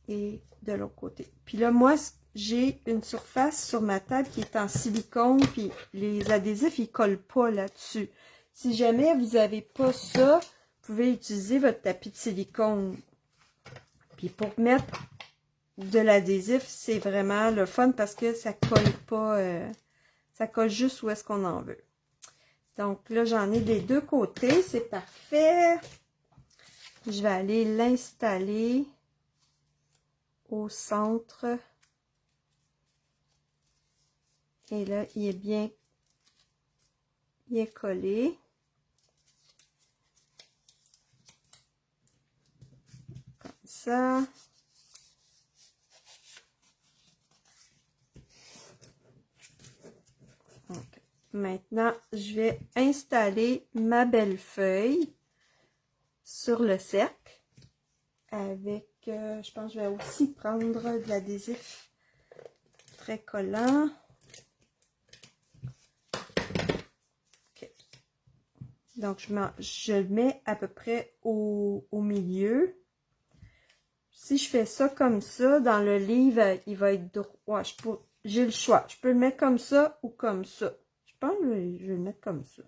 Et de l'autre côté. Puis là, moi, j'ai une surface sur ma table qui est en silicone, puis les adhésifs, ils collent pas là-dessus. Si jamais vous n'avez pas ça, vous pouvez utiliser votre tapis de silicone. Puis pour mettre de l'adhésif, c'est vraiment le fun parce que ça colle pas, ça colle juste où est-ce qu'on en veut. Donc là, j'en ai des deux côtés, c'est parfait. Je vais aller l'installer au centre. Et là, il est collé. Comme ça. Okay. Maintenant, je vais installer ma belle feuille sur le cercle avec, je pense que je vais aussi prendre de l'adhésif très collant. Okay. Donc, je le mets à peu près au milieu. Si je fais ça comme ça, dans le livre, il va être droit. J'ai le choix. Je peux le mettre comme ça ou comme ça. Je pense que je vais le mettre comme ça.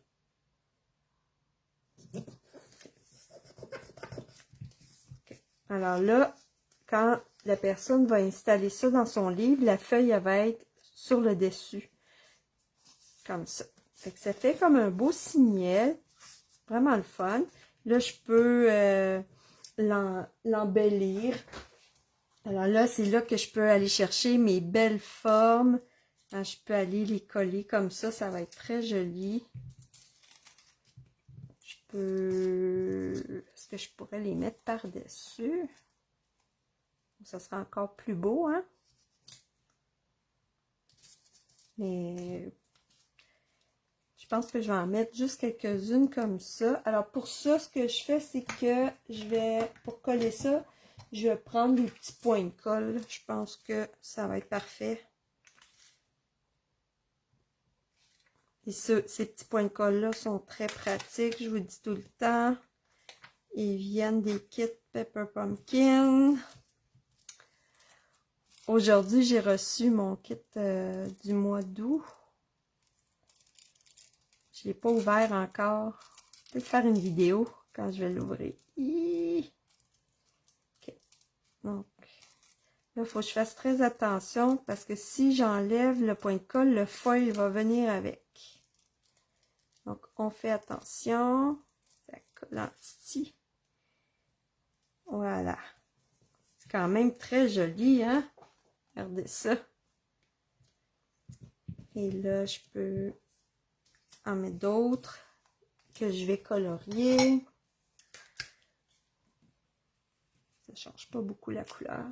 Okay. Alors là, quand la personne va installer ça dans son livre, la feuille elle va être sur le dessus. Comme ça. Fait que ça fait comme un beau signet. Vraiment le fun. Là, je peux l'embellir. Alors là, c'est là que je peux aller chercher mes belles formes. Je peux aller les coller comme ça. Ça va être très joli. Est-ce que je pourrais les mettre par-dessus? Ça sera encore plus beau, hein? Mais je pense que je vais en mettre juste quelques-unes comme ça. Alors pour ça, ce que je fais, c'est que pour coller ça, je vais prendre des petits points de colle. Je pense que ça va être parfait. Et ces petits points de colle-là sont très pratiques, je vous le dis tout le temps. Ils viennent des kits Pepper Pumpkin. Aujourd'hui, j'ai reçu mon kit du mois d'août. Je ne l'ai pas ouvert encore. Je vais faire une vidéo quand je vais l'ouvrir. OK. Donc, là, il faut que je fasse très attention parce que si j'enlève le point de colle, le foil va venir avec. Donc, on fait attention. Ça colle en petit. Voilà. C'est quand même très joli, hein? Regardez ça. Et là, je peux en mettre d'autres que je vais colorier. Ça change pas beaucoup la couleur.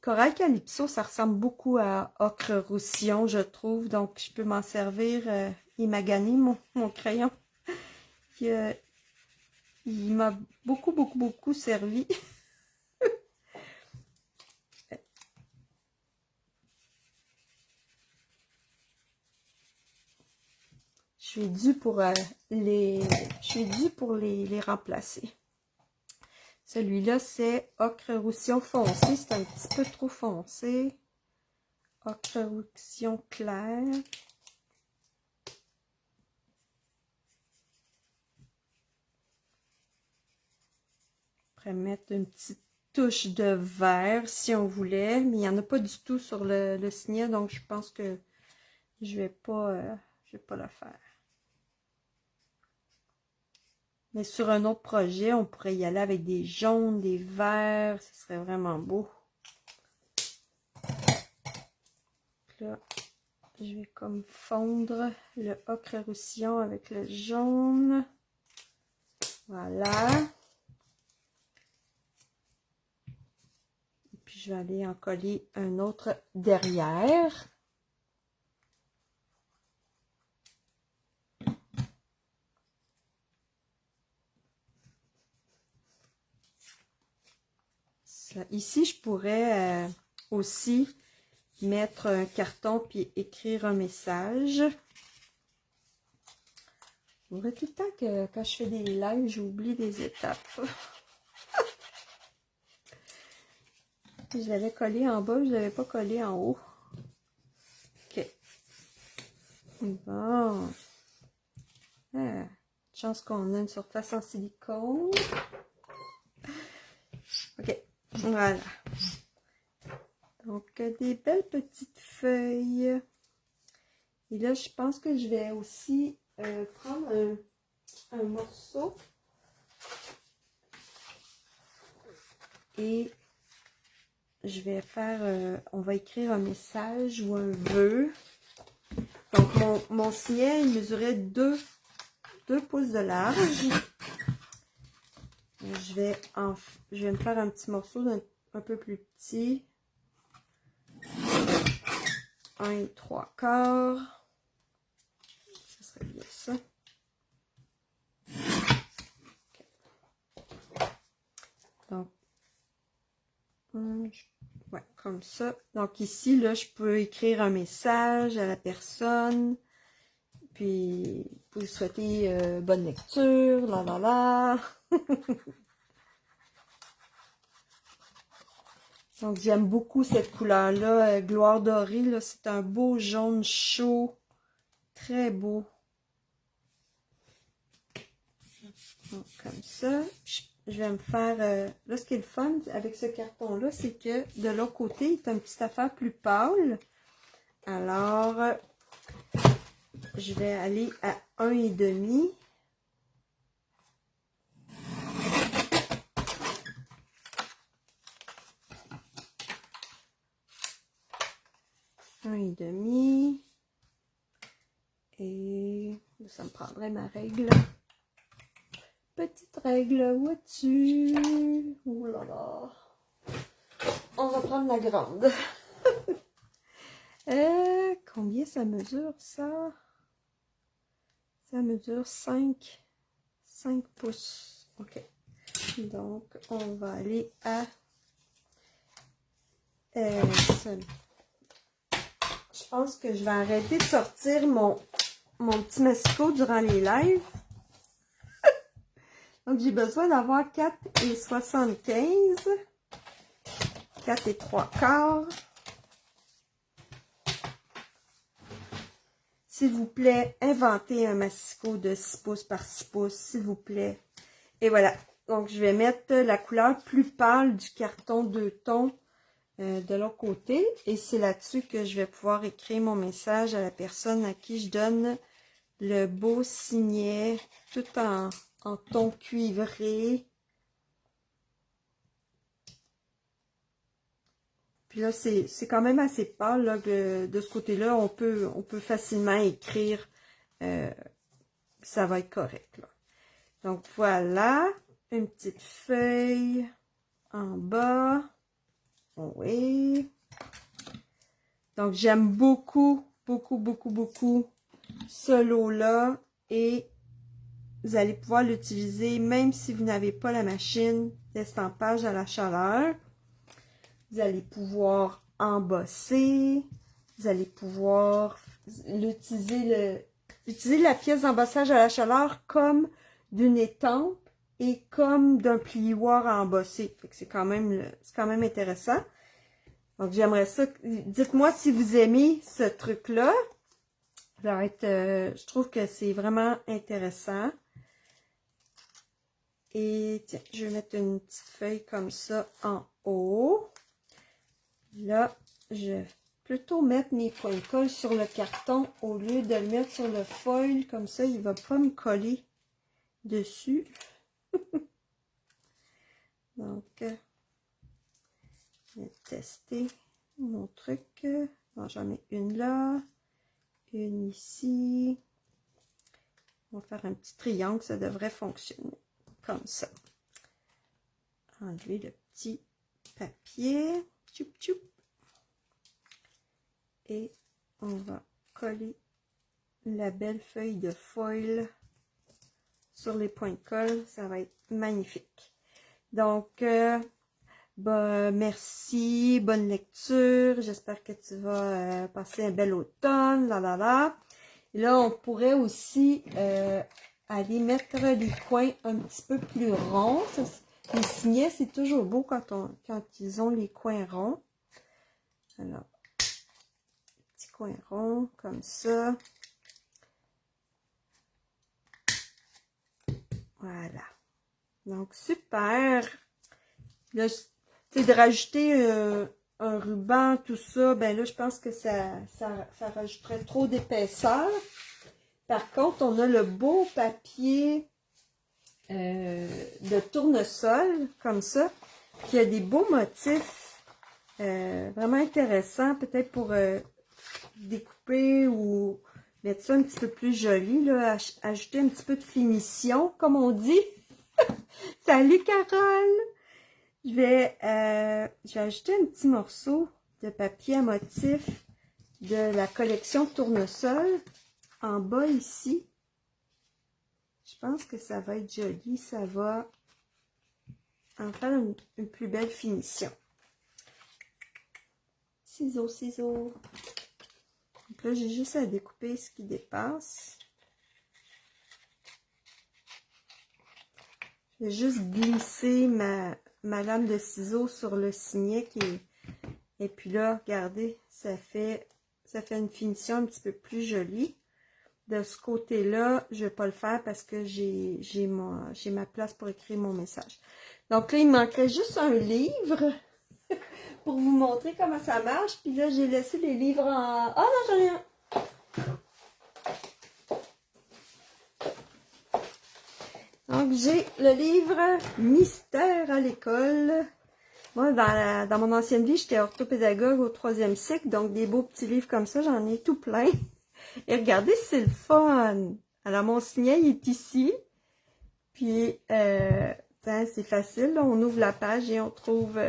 Corail Calypso, ça ressemble beaucoup à Ocre Roussillon, je trouve. Donc, je peux m'en servir. Il m'a gagné mon crayon. Il m'a beaucoup servi. Je suis due pour les remplacer. Celui-là, c'est Ocre Roussillon foncé. C'est un petit peu trop foncé. Ocre Roussillon clair. On pourrait mettre une petite touche de vert si on voulait. Mais il n'y en a pas du tout sur le signet. Donc, je pense que je vais pas le faire. Mais sur un autre projet, on pourrait y aller avec des jaunes, des verts. Ce serait vraiment beau. Là, je vais comme fondre le ocre roussillon avec le jaune. Voilà. Et puis je vais aller en coller un autre derrière. Ça, ici, je pourrais aussi mettre un carton puis écrire un message. Vous verrez tout le temps que quand je fais des lives, j'oublie des étapes. Je l'avais collé en bas, je ne l'avais pas collé en haut. OK. Bon. Ah, chance qu'on a une surface en silicone. OK. Voilà. Donc, des belles petites feuilles. Et là, je pense que je vais aussi prendre un morceau et je vais faire, on va écrire un message ou un vœu. Donc, mon signet, il mesurait 2 pouces de large. Je vais me faire un petit morceau un peu plus petit. 1 3/4. Ça serait bien ça. Okay. Donc, ouais, comme ça. Donc ici, là, je peux écrire un message à la personne. Puis, vous souhaiter bonne lecture, là, là, là. Donc, j'aime beaucoup cette couleur-là, Gloire dorée. C'est un beau jaune chaud. Très beau. Donc, comme ça. Je vais me faire... là, ce qui est le fun avec ce carton-là, c'est que de l'autre côté, il est une petite affaire plus pâle. Alors, je vais aller à 1,5. Et demi. Et ça me prendrait ma règle. Petite règle, où es-tu? Ouh là là. On va prendre la grande. Combien ça mesure, ça? Ça mesure 5 pouces. OK. Donc, on va aller à... je pense que je vais arrêter de sortir mon petit massicot durant les lives. Donc, j'ai besoin d'avoir 4,75. 4 3/4. S'il vous plaît, inventez un massicot de 6 pouces par 6 pouces, s'il vous plaît. Et voilà. Donc, je vais mettre la couleur plus pâle du carton 2 tons de l'autre côté. Et c'est là-dessus que je vais pouvoir écrire mon message à la personne à qui je donne le beau signet, tout en ton cuivré. Puis là, c'est quand même assez pâle, là, de ce côté-là, on peut facilement écrire, ça va être correct, là. Donc, voilà, une petite feuille en bas. Oui. Donc, j'aime beaucoup, beaucoup, beaucoup, beaucoup ce lot-là. Et vous allez pouvoir l'utiliser même si vous n'avez pas la machine d'estampage à la chaleur. Vous allez pouvoir embosser. Vous allez pouvoir utiliser la pièce d'embossage à la chaleur comme d'une étampe et comme d'un plioir à embosser. C'est quand même intéressant. Donc, j'aimerais ça. Dites-moi si vous aimez ce truc-là. Ça va être, je trouve que c'est vraiment intéressant. Et tiens, je vais mettre une petite feuille comme ça en haut. Là, je vais plutôt mettre mes points de colle sur le carton au lieu de le mettre sur le foil. Comme ça, il ne va pas me coller dessus. Donc, je vais tester mon truc. Bon, j'en mets une là. une ici. On va faire un petit triangle, ça devrait fonctionner comme ça. Enlever le petit papier. Tchoup, tchoup. Et on va coller la belle feuille de foil sur les points de colle. Ça va être magnifique. Donc, merci, bonne lecture. J'espère que tu vas passer un bel automne. Et là, on pourrait aussi aller mettre les coins un petit peu plus ronds. Les signets, c'est toujours beau quand ils ont les coins ronds. Alors, petit coin rond comme ça. Voilà. Donc, super. Là, tu sais, de rajouter un ruban, tout ça, ben là, je pense que ça rajouterait trop d'épaisseur. Par contre, on a le beau papier de tournesol, comme ça, qui a des beaux motifs vraiment intéressants, peut-être pour découper ou mettre ça un petit peu plus joli, là, ajouter un petit peu de finition, comme on dit. Salut Carole! Je vais ajouter un petit morceau de papier à motif de la collection Tournesol en bas ici. Je pense que ça va être joli, ça va en faire une plus belle finition. Ciseaux, ciseaux. Donc là, j'ai juste à découper ce qui dépasse. Je vais juste glisser ma lame de ciseaux sur le signet et puis là, regardez, ça fait une finition un petit peu plus jolie. De ce côté-là, je ne vais pas le faire parce que j'ai ma place pour écrire mon message. Donc là, il manquait juste un livre pour vous montrer comment ça marche. Puis là, j'ai laissé les livres en... Ah non, j'en ai un! Donc, j'ai le livre Mystère à l'école. Moi, dans mon ancienne vie, j'étais orthopédagogue au 3e cycle. Donc, des beaux petits livres comme ça, j'en ai tout plein. Et regardez, c'est le fun! Alors, mon signet, il est ici. Puis, c'est facile. Là, on ouvre la page et on trouve...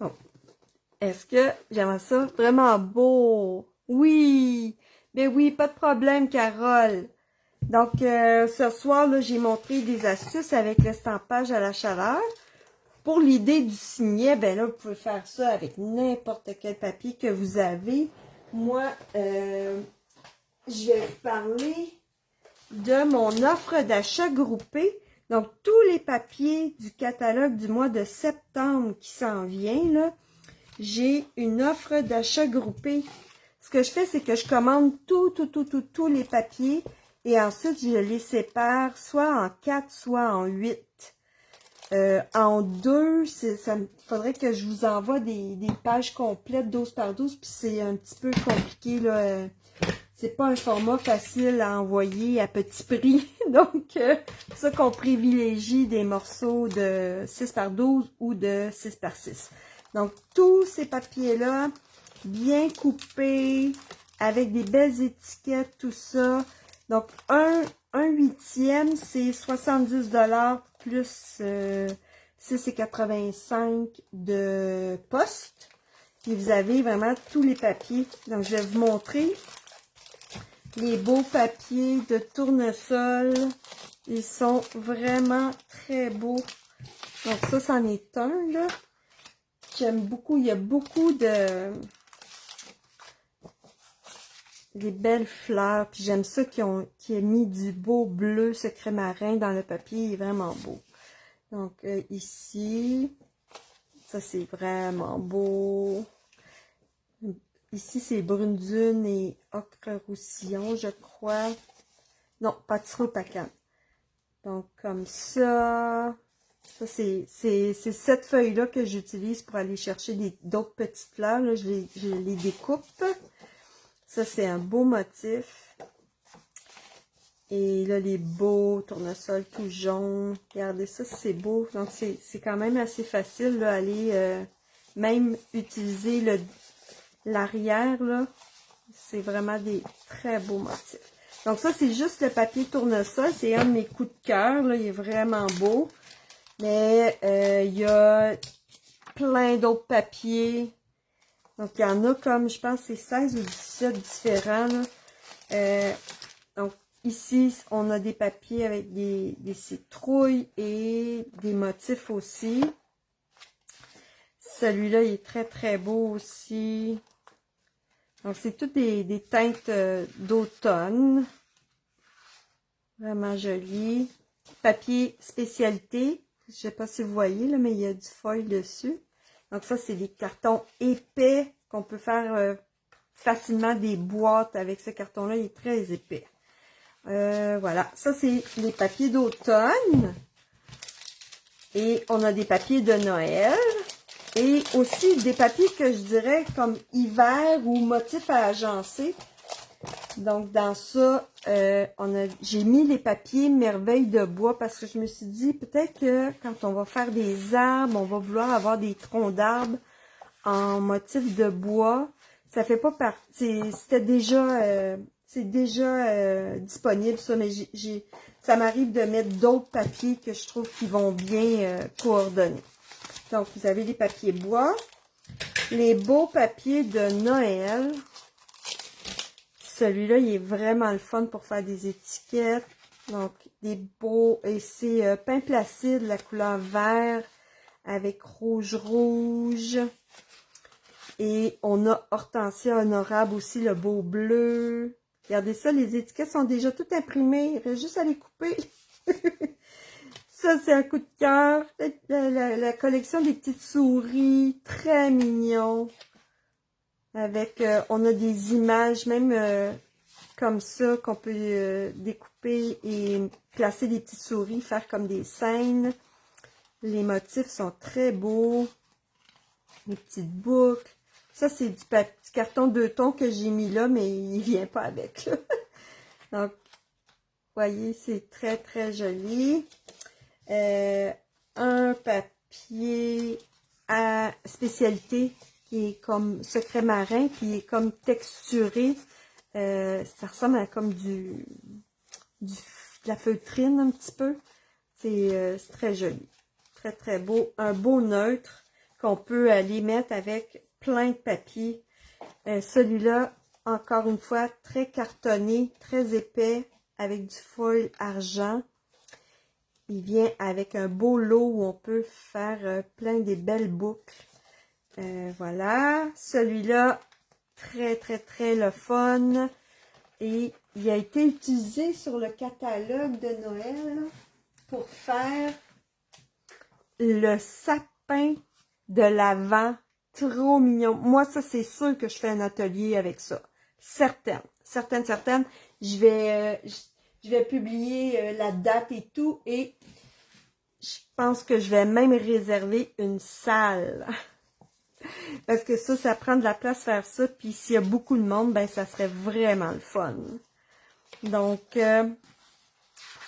Bon. Est-ce que j'aimerais ça? Vraiment beau! Oui! Ben oui, pas de problème, Carole! Donc, ce soir, là, j'ai montré des astuces avec l'estampage à la chaleur. Pour l'idée du signet, ben là, vous pouvez faire ça avec n'importe quel papier que vous avez. Moi, je vais vous parler de mon offre d'achat groupé. Donc, tous les papiers du catalogue du mois de septembre qui s'en vient, là, j'ai une offre d'achat groupé. Ce que je fais, c'est que je commande tous les papiers et ensuite, je les sépare soit en 4, soit en 8. En 2, faudrait que je vous envoie des pages complètes 12 par 12, puis c'est un petit peu compliqué, là. C'est pas un format facile à envoyer à petit prix. Donc, c'est pour ça qu'on privilégie des morceaux de 6 par 12 ou de 6 par 6. Donc, tous ces papiers-là, bien coupés, avec des belles étiquettes, tout ça. Donc, un huitième, c'est 70 $ plus 6,85 $ de poste. Et vous avez vraiment tous les papiers. Donc, je vais vous montrer les beaux papiers de tournesol. Ils sont vraiment très beaux. Donc, ça, c'en est un, là. J'aime beaucoup. Il y a beaucoup de... des belles fleurs. Puis j'aime ça qui a mis du beau bleu secret marin dans le papier. Il est vraiment beau. Donc, ici, ça, c'est vraiment beau. Ici, c'est brune dune et ocre roussillon, je crois. Non, pâtisserie au pacan. Donc, comme ça. Ça, c'est cette feuille-là que j'utilise pour aller chercher d'autres petites fleurs. Là, je les découpe. Ça, c'est un beau motif. Et là, les beaux tournesols tout jaunes. Regardez ça, c'est beau. Donc, c'est quand même assez facile, là, aller même utiliser l'arrière, là. C'est vraiment des très beaux motifs. Donc ça, c'est juste le papier tournesol. C'est un de mes coups de cœur, là. Il est vraiment beau. Mais il y a plein d'autres papiers. Donc, il y en a comme, je pense, c'est 16 ou 17 différents, là. Donc, ici, on a des papiers avec des citrouilles et des motifs aussi. Celui-là, il est très, très beau aussi. Donc, c'est toutes des teintes d'automne. Vraiment joli. Papier spécialité. Je sais pas si vous voyez, là, mais il y a du foil dessus. Donc, ça, c'est des cartons épais qu'on peut faire facilement des boîtes avec ce carton-là. Il est très épais. Voilà. Ça, c'est les papiers d'automne. Et on a des papiers de Noël. Et aussi des papiers que je dirais comme hiver ou motifs à agencer. Donc, dans ça, j'ai mis les papiers merveilles de bois parce que je me suis dit, peut-être que quand on va faire des arbres, on va vouloir avoir des troncs d'arbres en motif de bois. Ça fait pas partie, c'était déjà, c'est déjà disponible ça, mais ça m'arrive de mettre d'autres papiers que je trouve qui vont bien coordonner. Donc, vous avez les papiers bois, les beaux papiers de Noël. Celui-là, il est vraiment le fun pour faire des étiquettes. Donc, des beaux, et c'est pain placide, la couleur vert avec rouge. Et on a Hortensia honorable aussi, le beau bleu. Regardez ça, les étiquettes sont déjà toutes imprimées. Il reste juste à les couper. Ça, c'est un coup de cœur. La collection des petites souris, très mignon. Avec, on a des images, même comme ça, qu'on peut découper et placer des petites souris, faire comme des scènes. Les motifs sont très beaux. Les petites boucles. Ça, c'est du carton 2 tons que j'ai mis là, mais il vient pas avec. Là. Donc, voyez, c'est très, très joli. Un papier à spécialité qui est comme secret marin, qui est comme texturé. Ça ressemble à comme de la feutrine un petit peu. C'est très joli. Très, très beau. Un beau neutre qu'on peut aller mettre avec plein de papiers. Celui-là, encore une fois, très cartonné, très épais, avec du foil argent. Il vient avec un beau lot où on peut faire plein des belles boucles. Voilà. Celui-là, très, très, très le fun. Et il a été utilisé sur le catalogue de Noël pour faire le sapin de l'Avent. Trop mignon. Moi, ça, c'est sûr que je fais un atelier avec ça. Certaines. Je vais publier la date et tout. Et je pense que je vais même réserver une salle. Parce que ça prend de la place faire ça. Puis s'il y a beaucoup de monde, ben ça serait vraiment le fun. Donc, je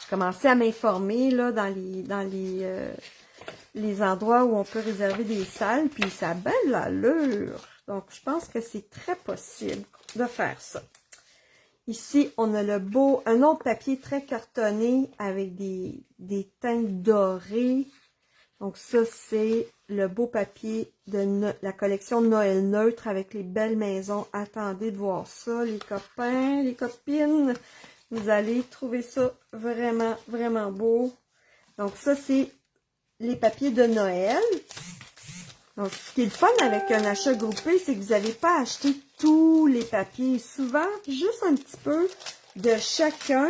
commençais à m'informer là dans les endroits où on peut réserver des salles. Puis ça a belle allure. Donc, je pense que c'est très possible de faire ça. Ici, on a un autre papier très cartonné avec des teintes dorées. Donc ça, c'est le beau papier de la collection Noël neutre avec les belles maisons. Attendez de voir ça, les copains, les copines. Vous allez trouver ça vraiment, vraiment beau. Donc ça, c'est les papiers de Noël. Donc, ce qui est le fun avec un achat groupé, c'est que vous n'avez pas acheté tous les papiers. Souvent, juste un petit peu de chacun.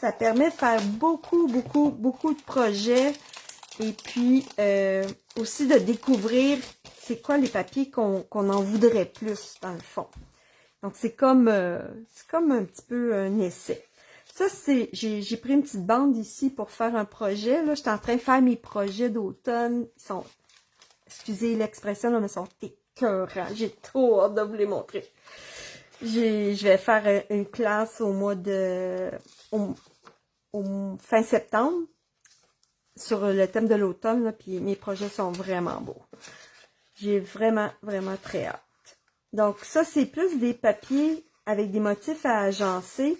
Ça permet de faire beaucoup, beaucoup, beaucoup de projets. Et puis, aussi de découvrir c'est quoi les papiers qu'on en voudrait plus, dans le fond. Donc, c'est comme un petit peu un essai. Ça, j'ai pris une petite bande ici pour faire un projet. Là, j'étais en train de faire mes projets d'automne. Ils sont, excusez l'expression, là, mais ils sont écœurants. J'ai trop hâte de vous les montrer. Je vais faire une classe au mois de... au fin septembre. Sur le thème de l'automne, puis mes projets sont vraiment beaux. J'ai vraiment, vraiment très hâte. Donc, ça, c'est plus des papiers avec des motifs à agencer.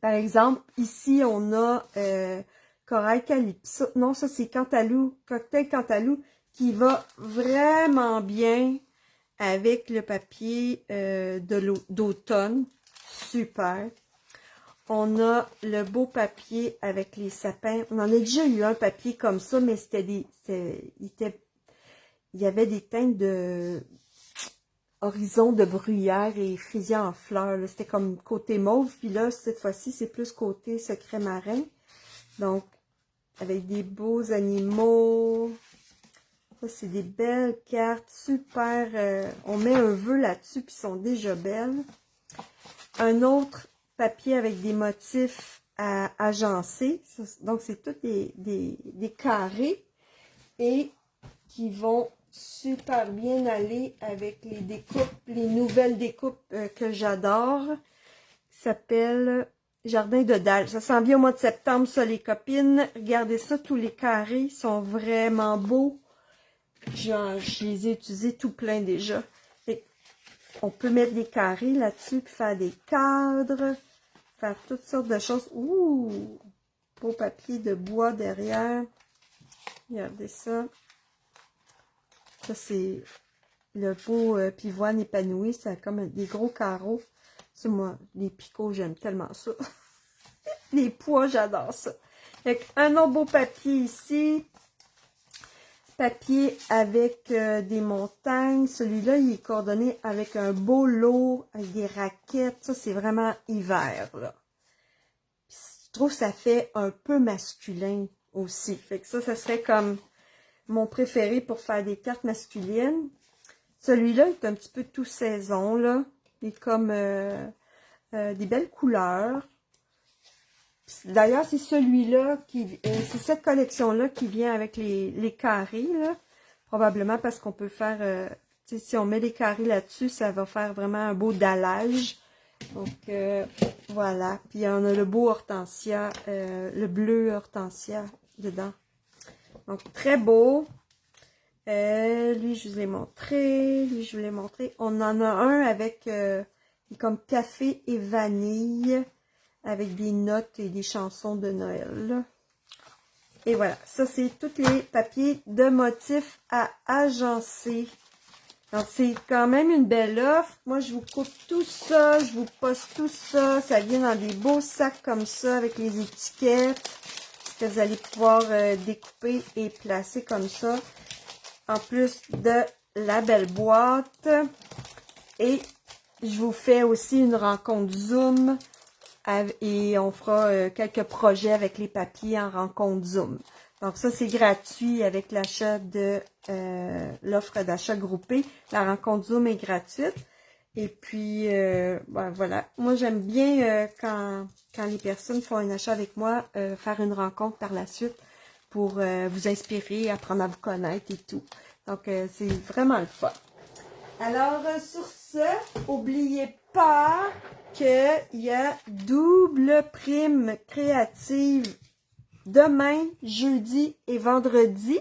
Par exemple, ici, on a Corail Calypso. Non, ça, c'est Cantalou, Cocktail Cantalou, qui va vraiment bien avec le papier d'automne. Super. On a le beau papier avec les sapins. On en a déjà eu un papier comme ça, mais c'était il y avait des teintes de horizon de bruyère et frisier en fleurs. C'était comme côté mauve, puis là, cette fois-ci, c'est plus côté secret marin. Donc, avec des beaux animaux. Ça, c'est des belles cartes, super. On met un vœu là-dessus, puis sont déjà belles. Un autre papier avec des motifs à agencer. Donc, c'est tous des carrés et qui vont super bien aller avec les découpes, les nouvelles découpes que j'adore. Qui s'appelle Jardin de Dalle. Ça s'en vient au mois de septembre, ça, les copines. Regardez ça, tous les carrés sont vraiment beaux. Je les ai utilisés tout plein déjà. Et on peut mettre des carrés là-dessus, puis faire des cadres, faire toutes sortes de choses. Ouh! Beau papier de bois derrière. Regardez ça. Ça, c'est le beau pivoine épanoui. Ça a comme des gros carreaux. Ça, moi, les picots, j'aime tellement ça. Les pois, j'adore ça. Avec un autre beau papier ici. Papier avec des montagnes. Celui-là, il est coordonné avec un beau lot, avec des raquettes. Ça, c'est vraiment hiver, là. Puis, je trouve que ça fait un peu masculin aussi. Fait que ça serait comme mon préféré pour faire des cartes masculines. Celui-là est un petit peu tout saison, là. Il est comme des belles couleurs. D'ailleurs, c'est celui-là c'est cette collection-là qui vient avec les carrés, là. Probablement parce qu'on peut faire, si on met les carrés là-dessus, ça va faire vraiment un beau dallage. Donc, voilà. Puis, on a le beau hortensia, le bleu hortensia dedans. Donc, très beau. Lui, je vous l'ai montré. Lui, je vous l'ai montré. On en a un avec comme café et vanille, avec des notes et des chansons de Noël. Et voilà, ça c'est tous les papiers de motifs à agencer. Donc c'est quand même une belle offre. Moi je vous coupe tout ça, je vous poste tout ça. Ça vient dans des beaux sacs comme ça avec les étiquettes que vous allez pouvoir découper et placer comme ça. En plus de la belle boîte. Et je vous fais aussi une rencontre Zoom. Et on fera quelques projets avec les papiers en rencontre Zoom. Donc ça, c'est gratuit avec l'achat de l'offre d'achat groupé. La rencontre Zoom est gratuite. Et puis, ben, voilà. Moi, j'aime bien quand les personnes font un achat avec moi, faire une rencontre par la suite pour vous inspirer, apprendre à vous connaître et tout. Donc, c'est vraiment le fun. Alors, sur ce, n'oubliez pas qu'il y a double prime créative demain, jeudi et vendredi.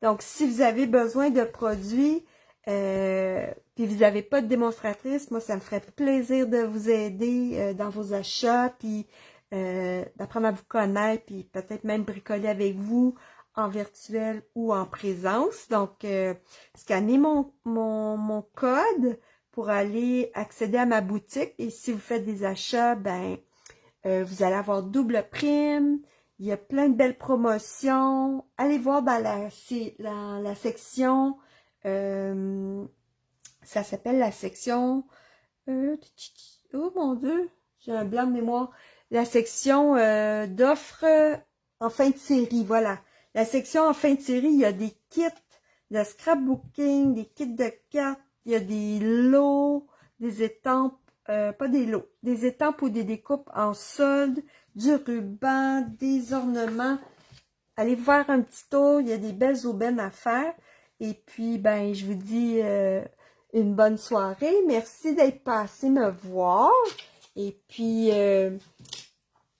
Donc, si vous avez besoin de produits, puis vous n'avez pas de démonstratrice, moi, ça me ferait plaisir de vous aider dans vos achats, puis d'apprendre à vous connaître, puis peut-être même bricoler avec vous en virtuel ou en présence. Donc, scannez mon code pour aller accéder à ma boutique. Et si vous faites des achats, ben, vous allez avoir double prime. Il y a plein de belles promotions. Allez voir dans la section, ça s'appelle la section, oh mon Dieu, j'ai un blanc de mémoire. La section d'offres en fin de série, voilà. La section en fin de série, il y a des kits de scrapbooking, des kits de cartes, il y a des lots, des étampes, pas des lots, des étampes ou des découpes en solde, du ruban, des ornements. Allez voir un petit tour, il y a des belles aubaines à faire. Et puis, ben, je vous dis une bonne soirée. Merci d'être passé me voir. Et puis,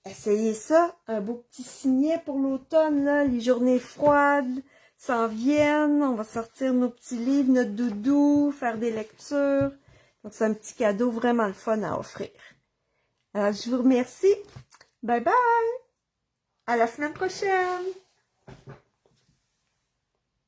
essayez ça, un beau petit signet pour l'automne, là. Les journées froides s'en viennent. On va sortir nos petits livres, notre doudou, faire des lectures. Donc, c'est un petit cadeau vraiment le fun à offrir. Alors, je vous remercie. Bye bye! À la semaine prochaine!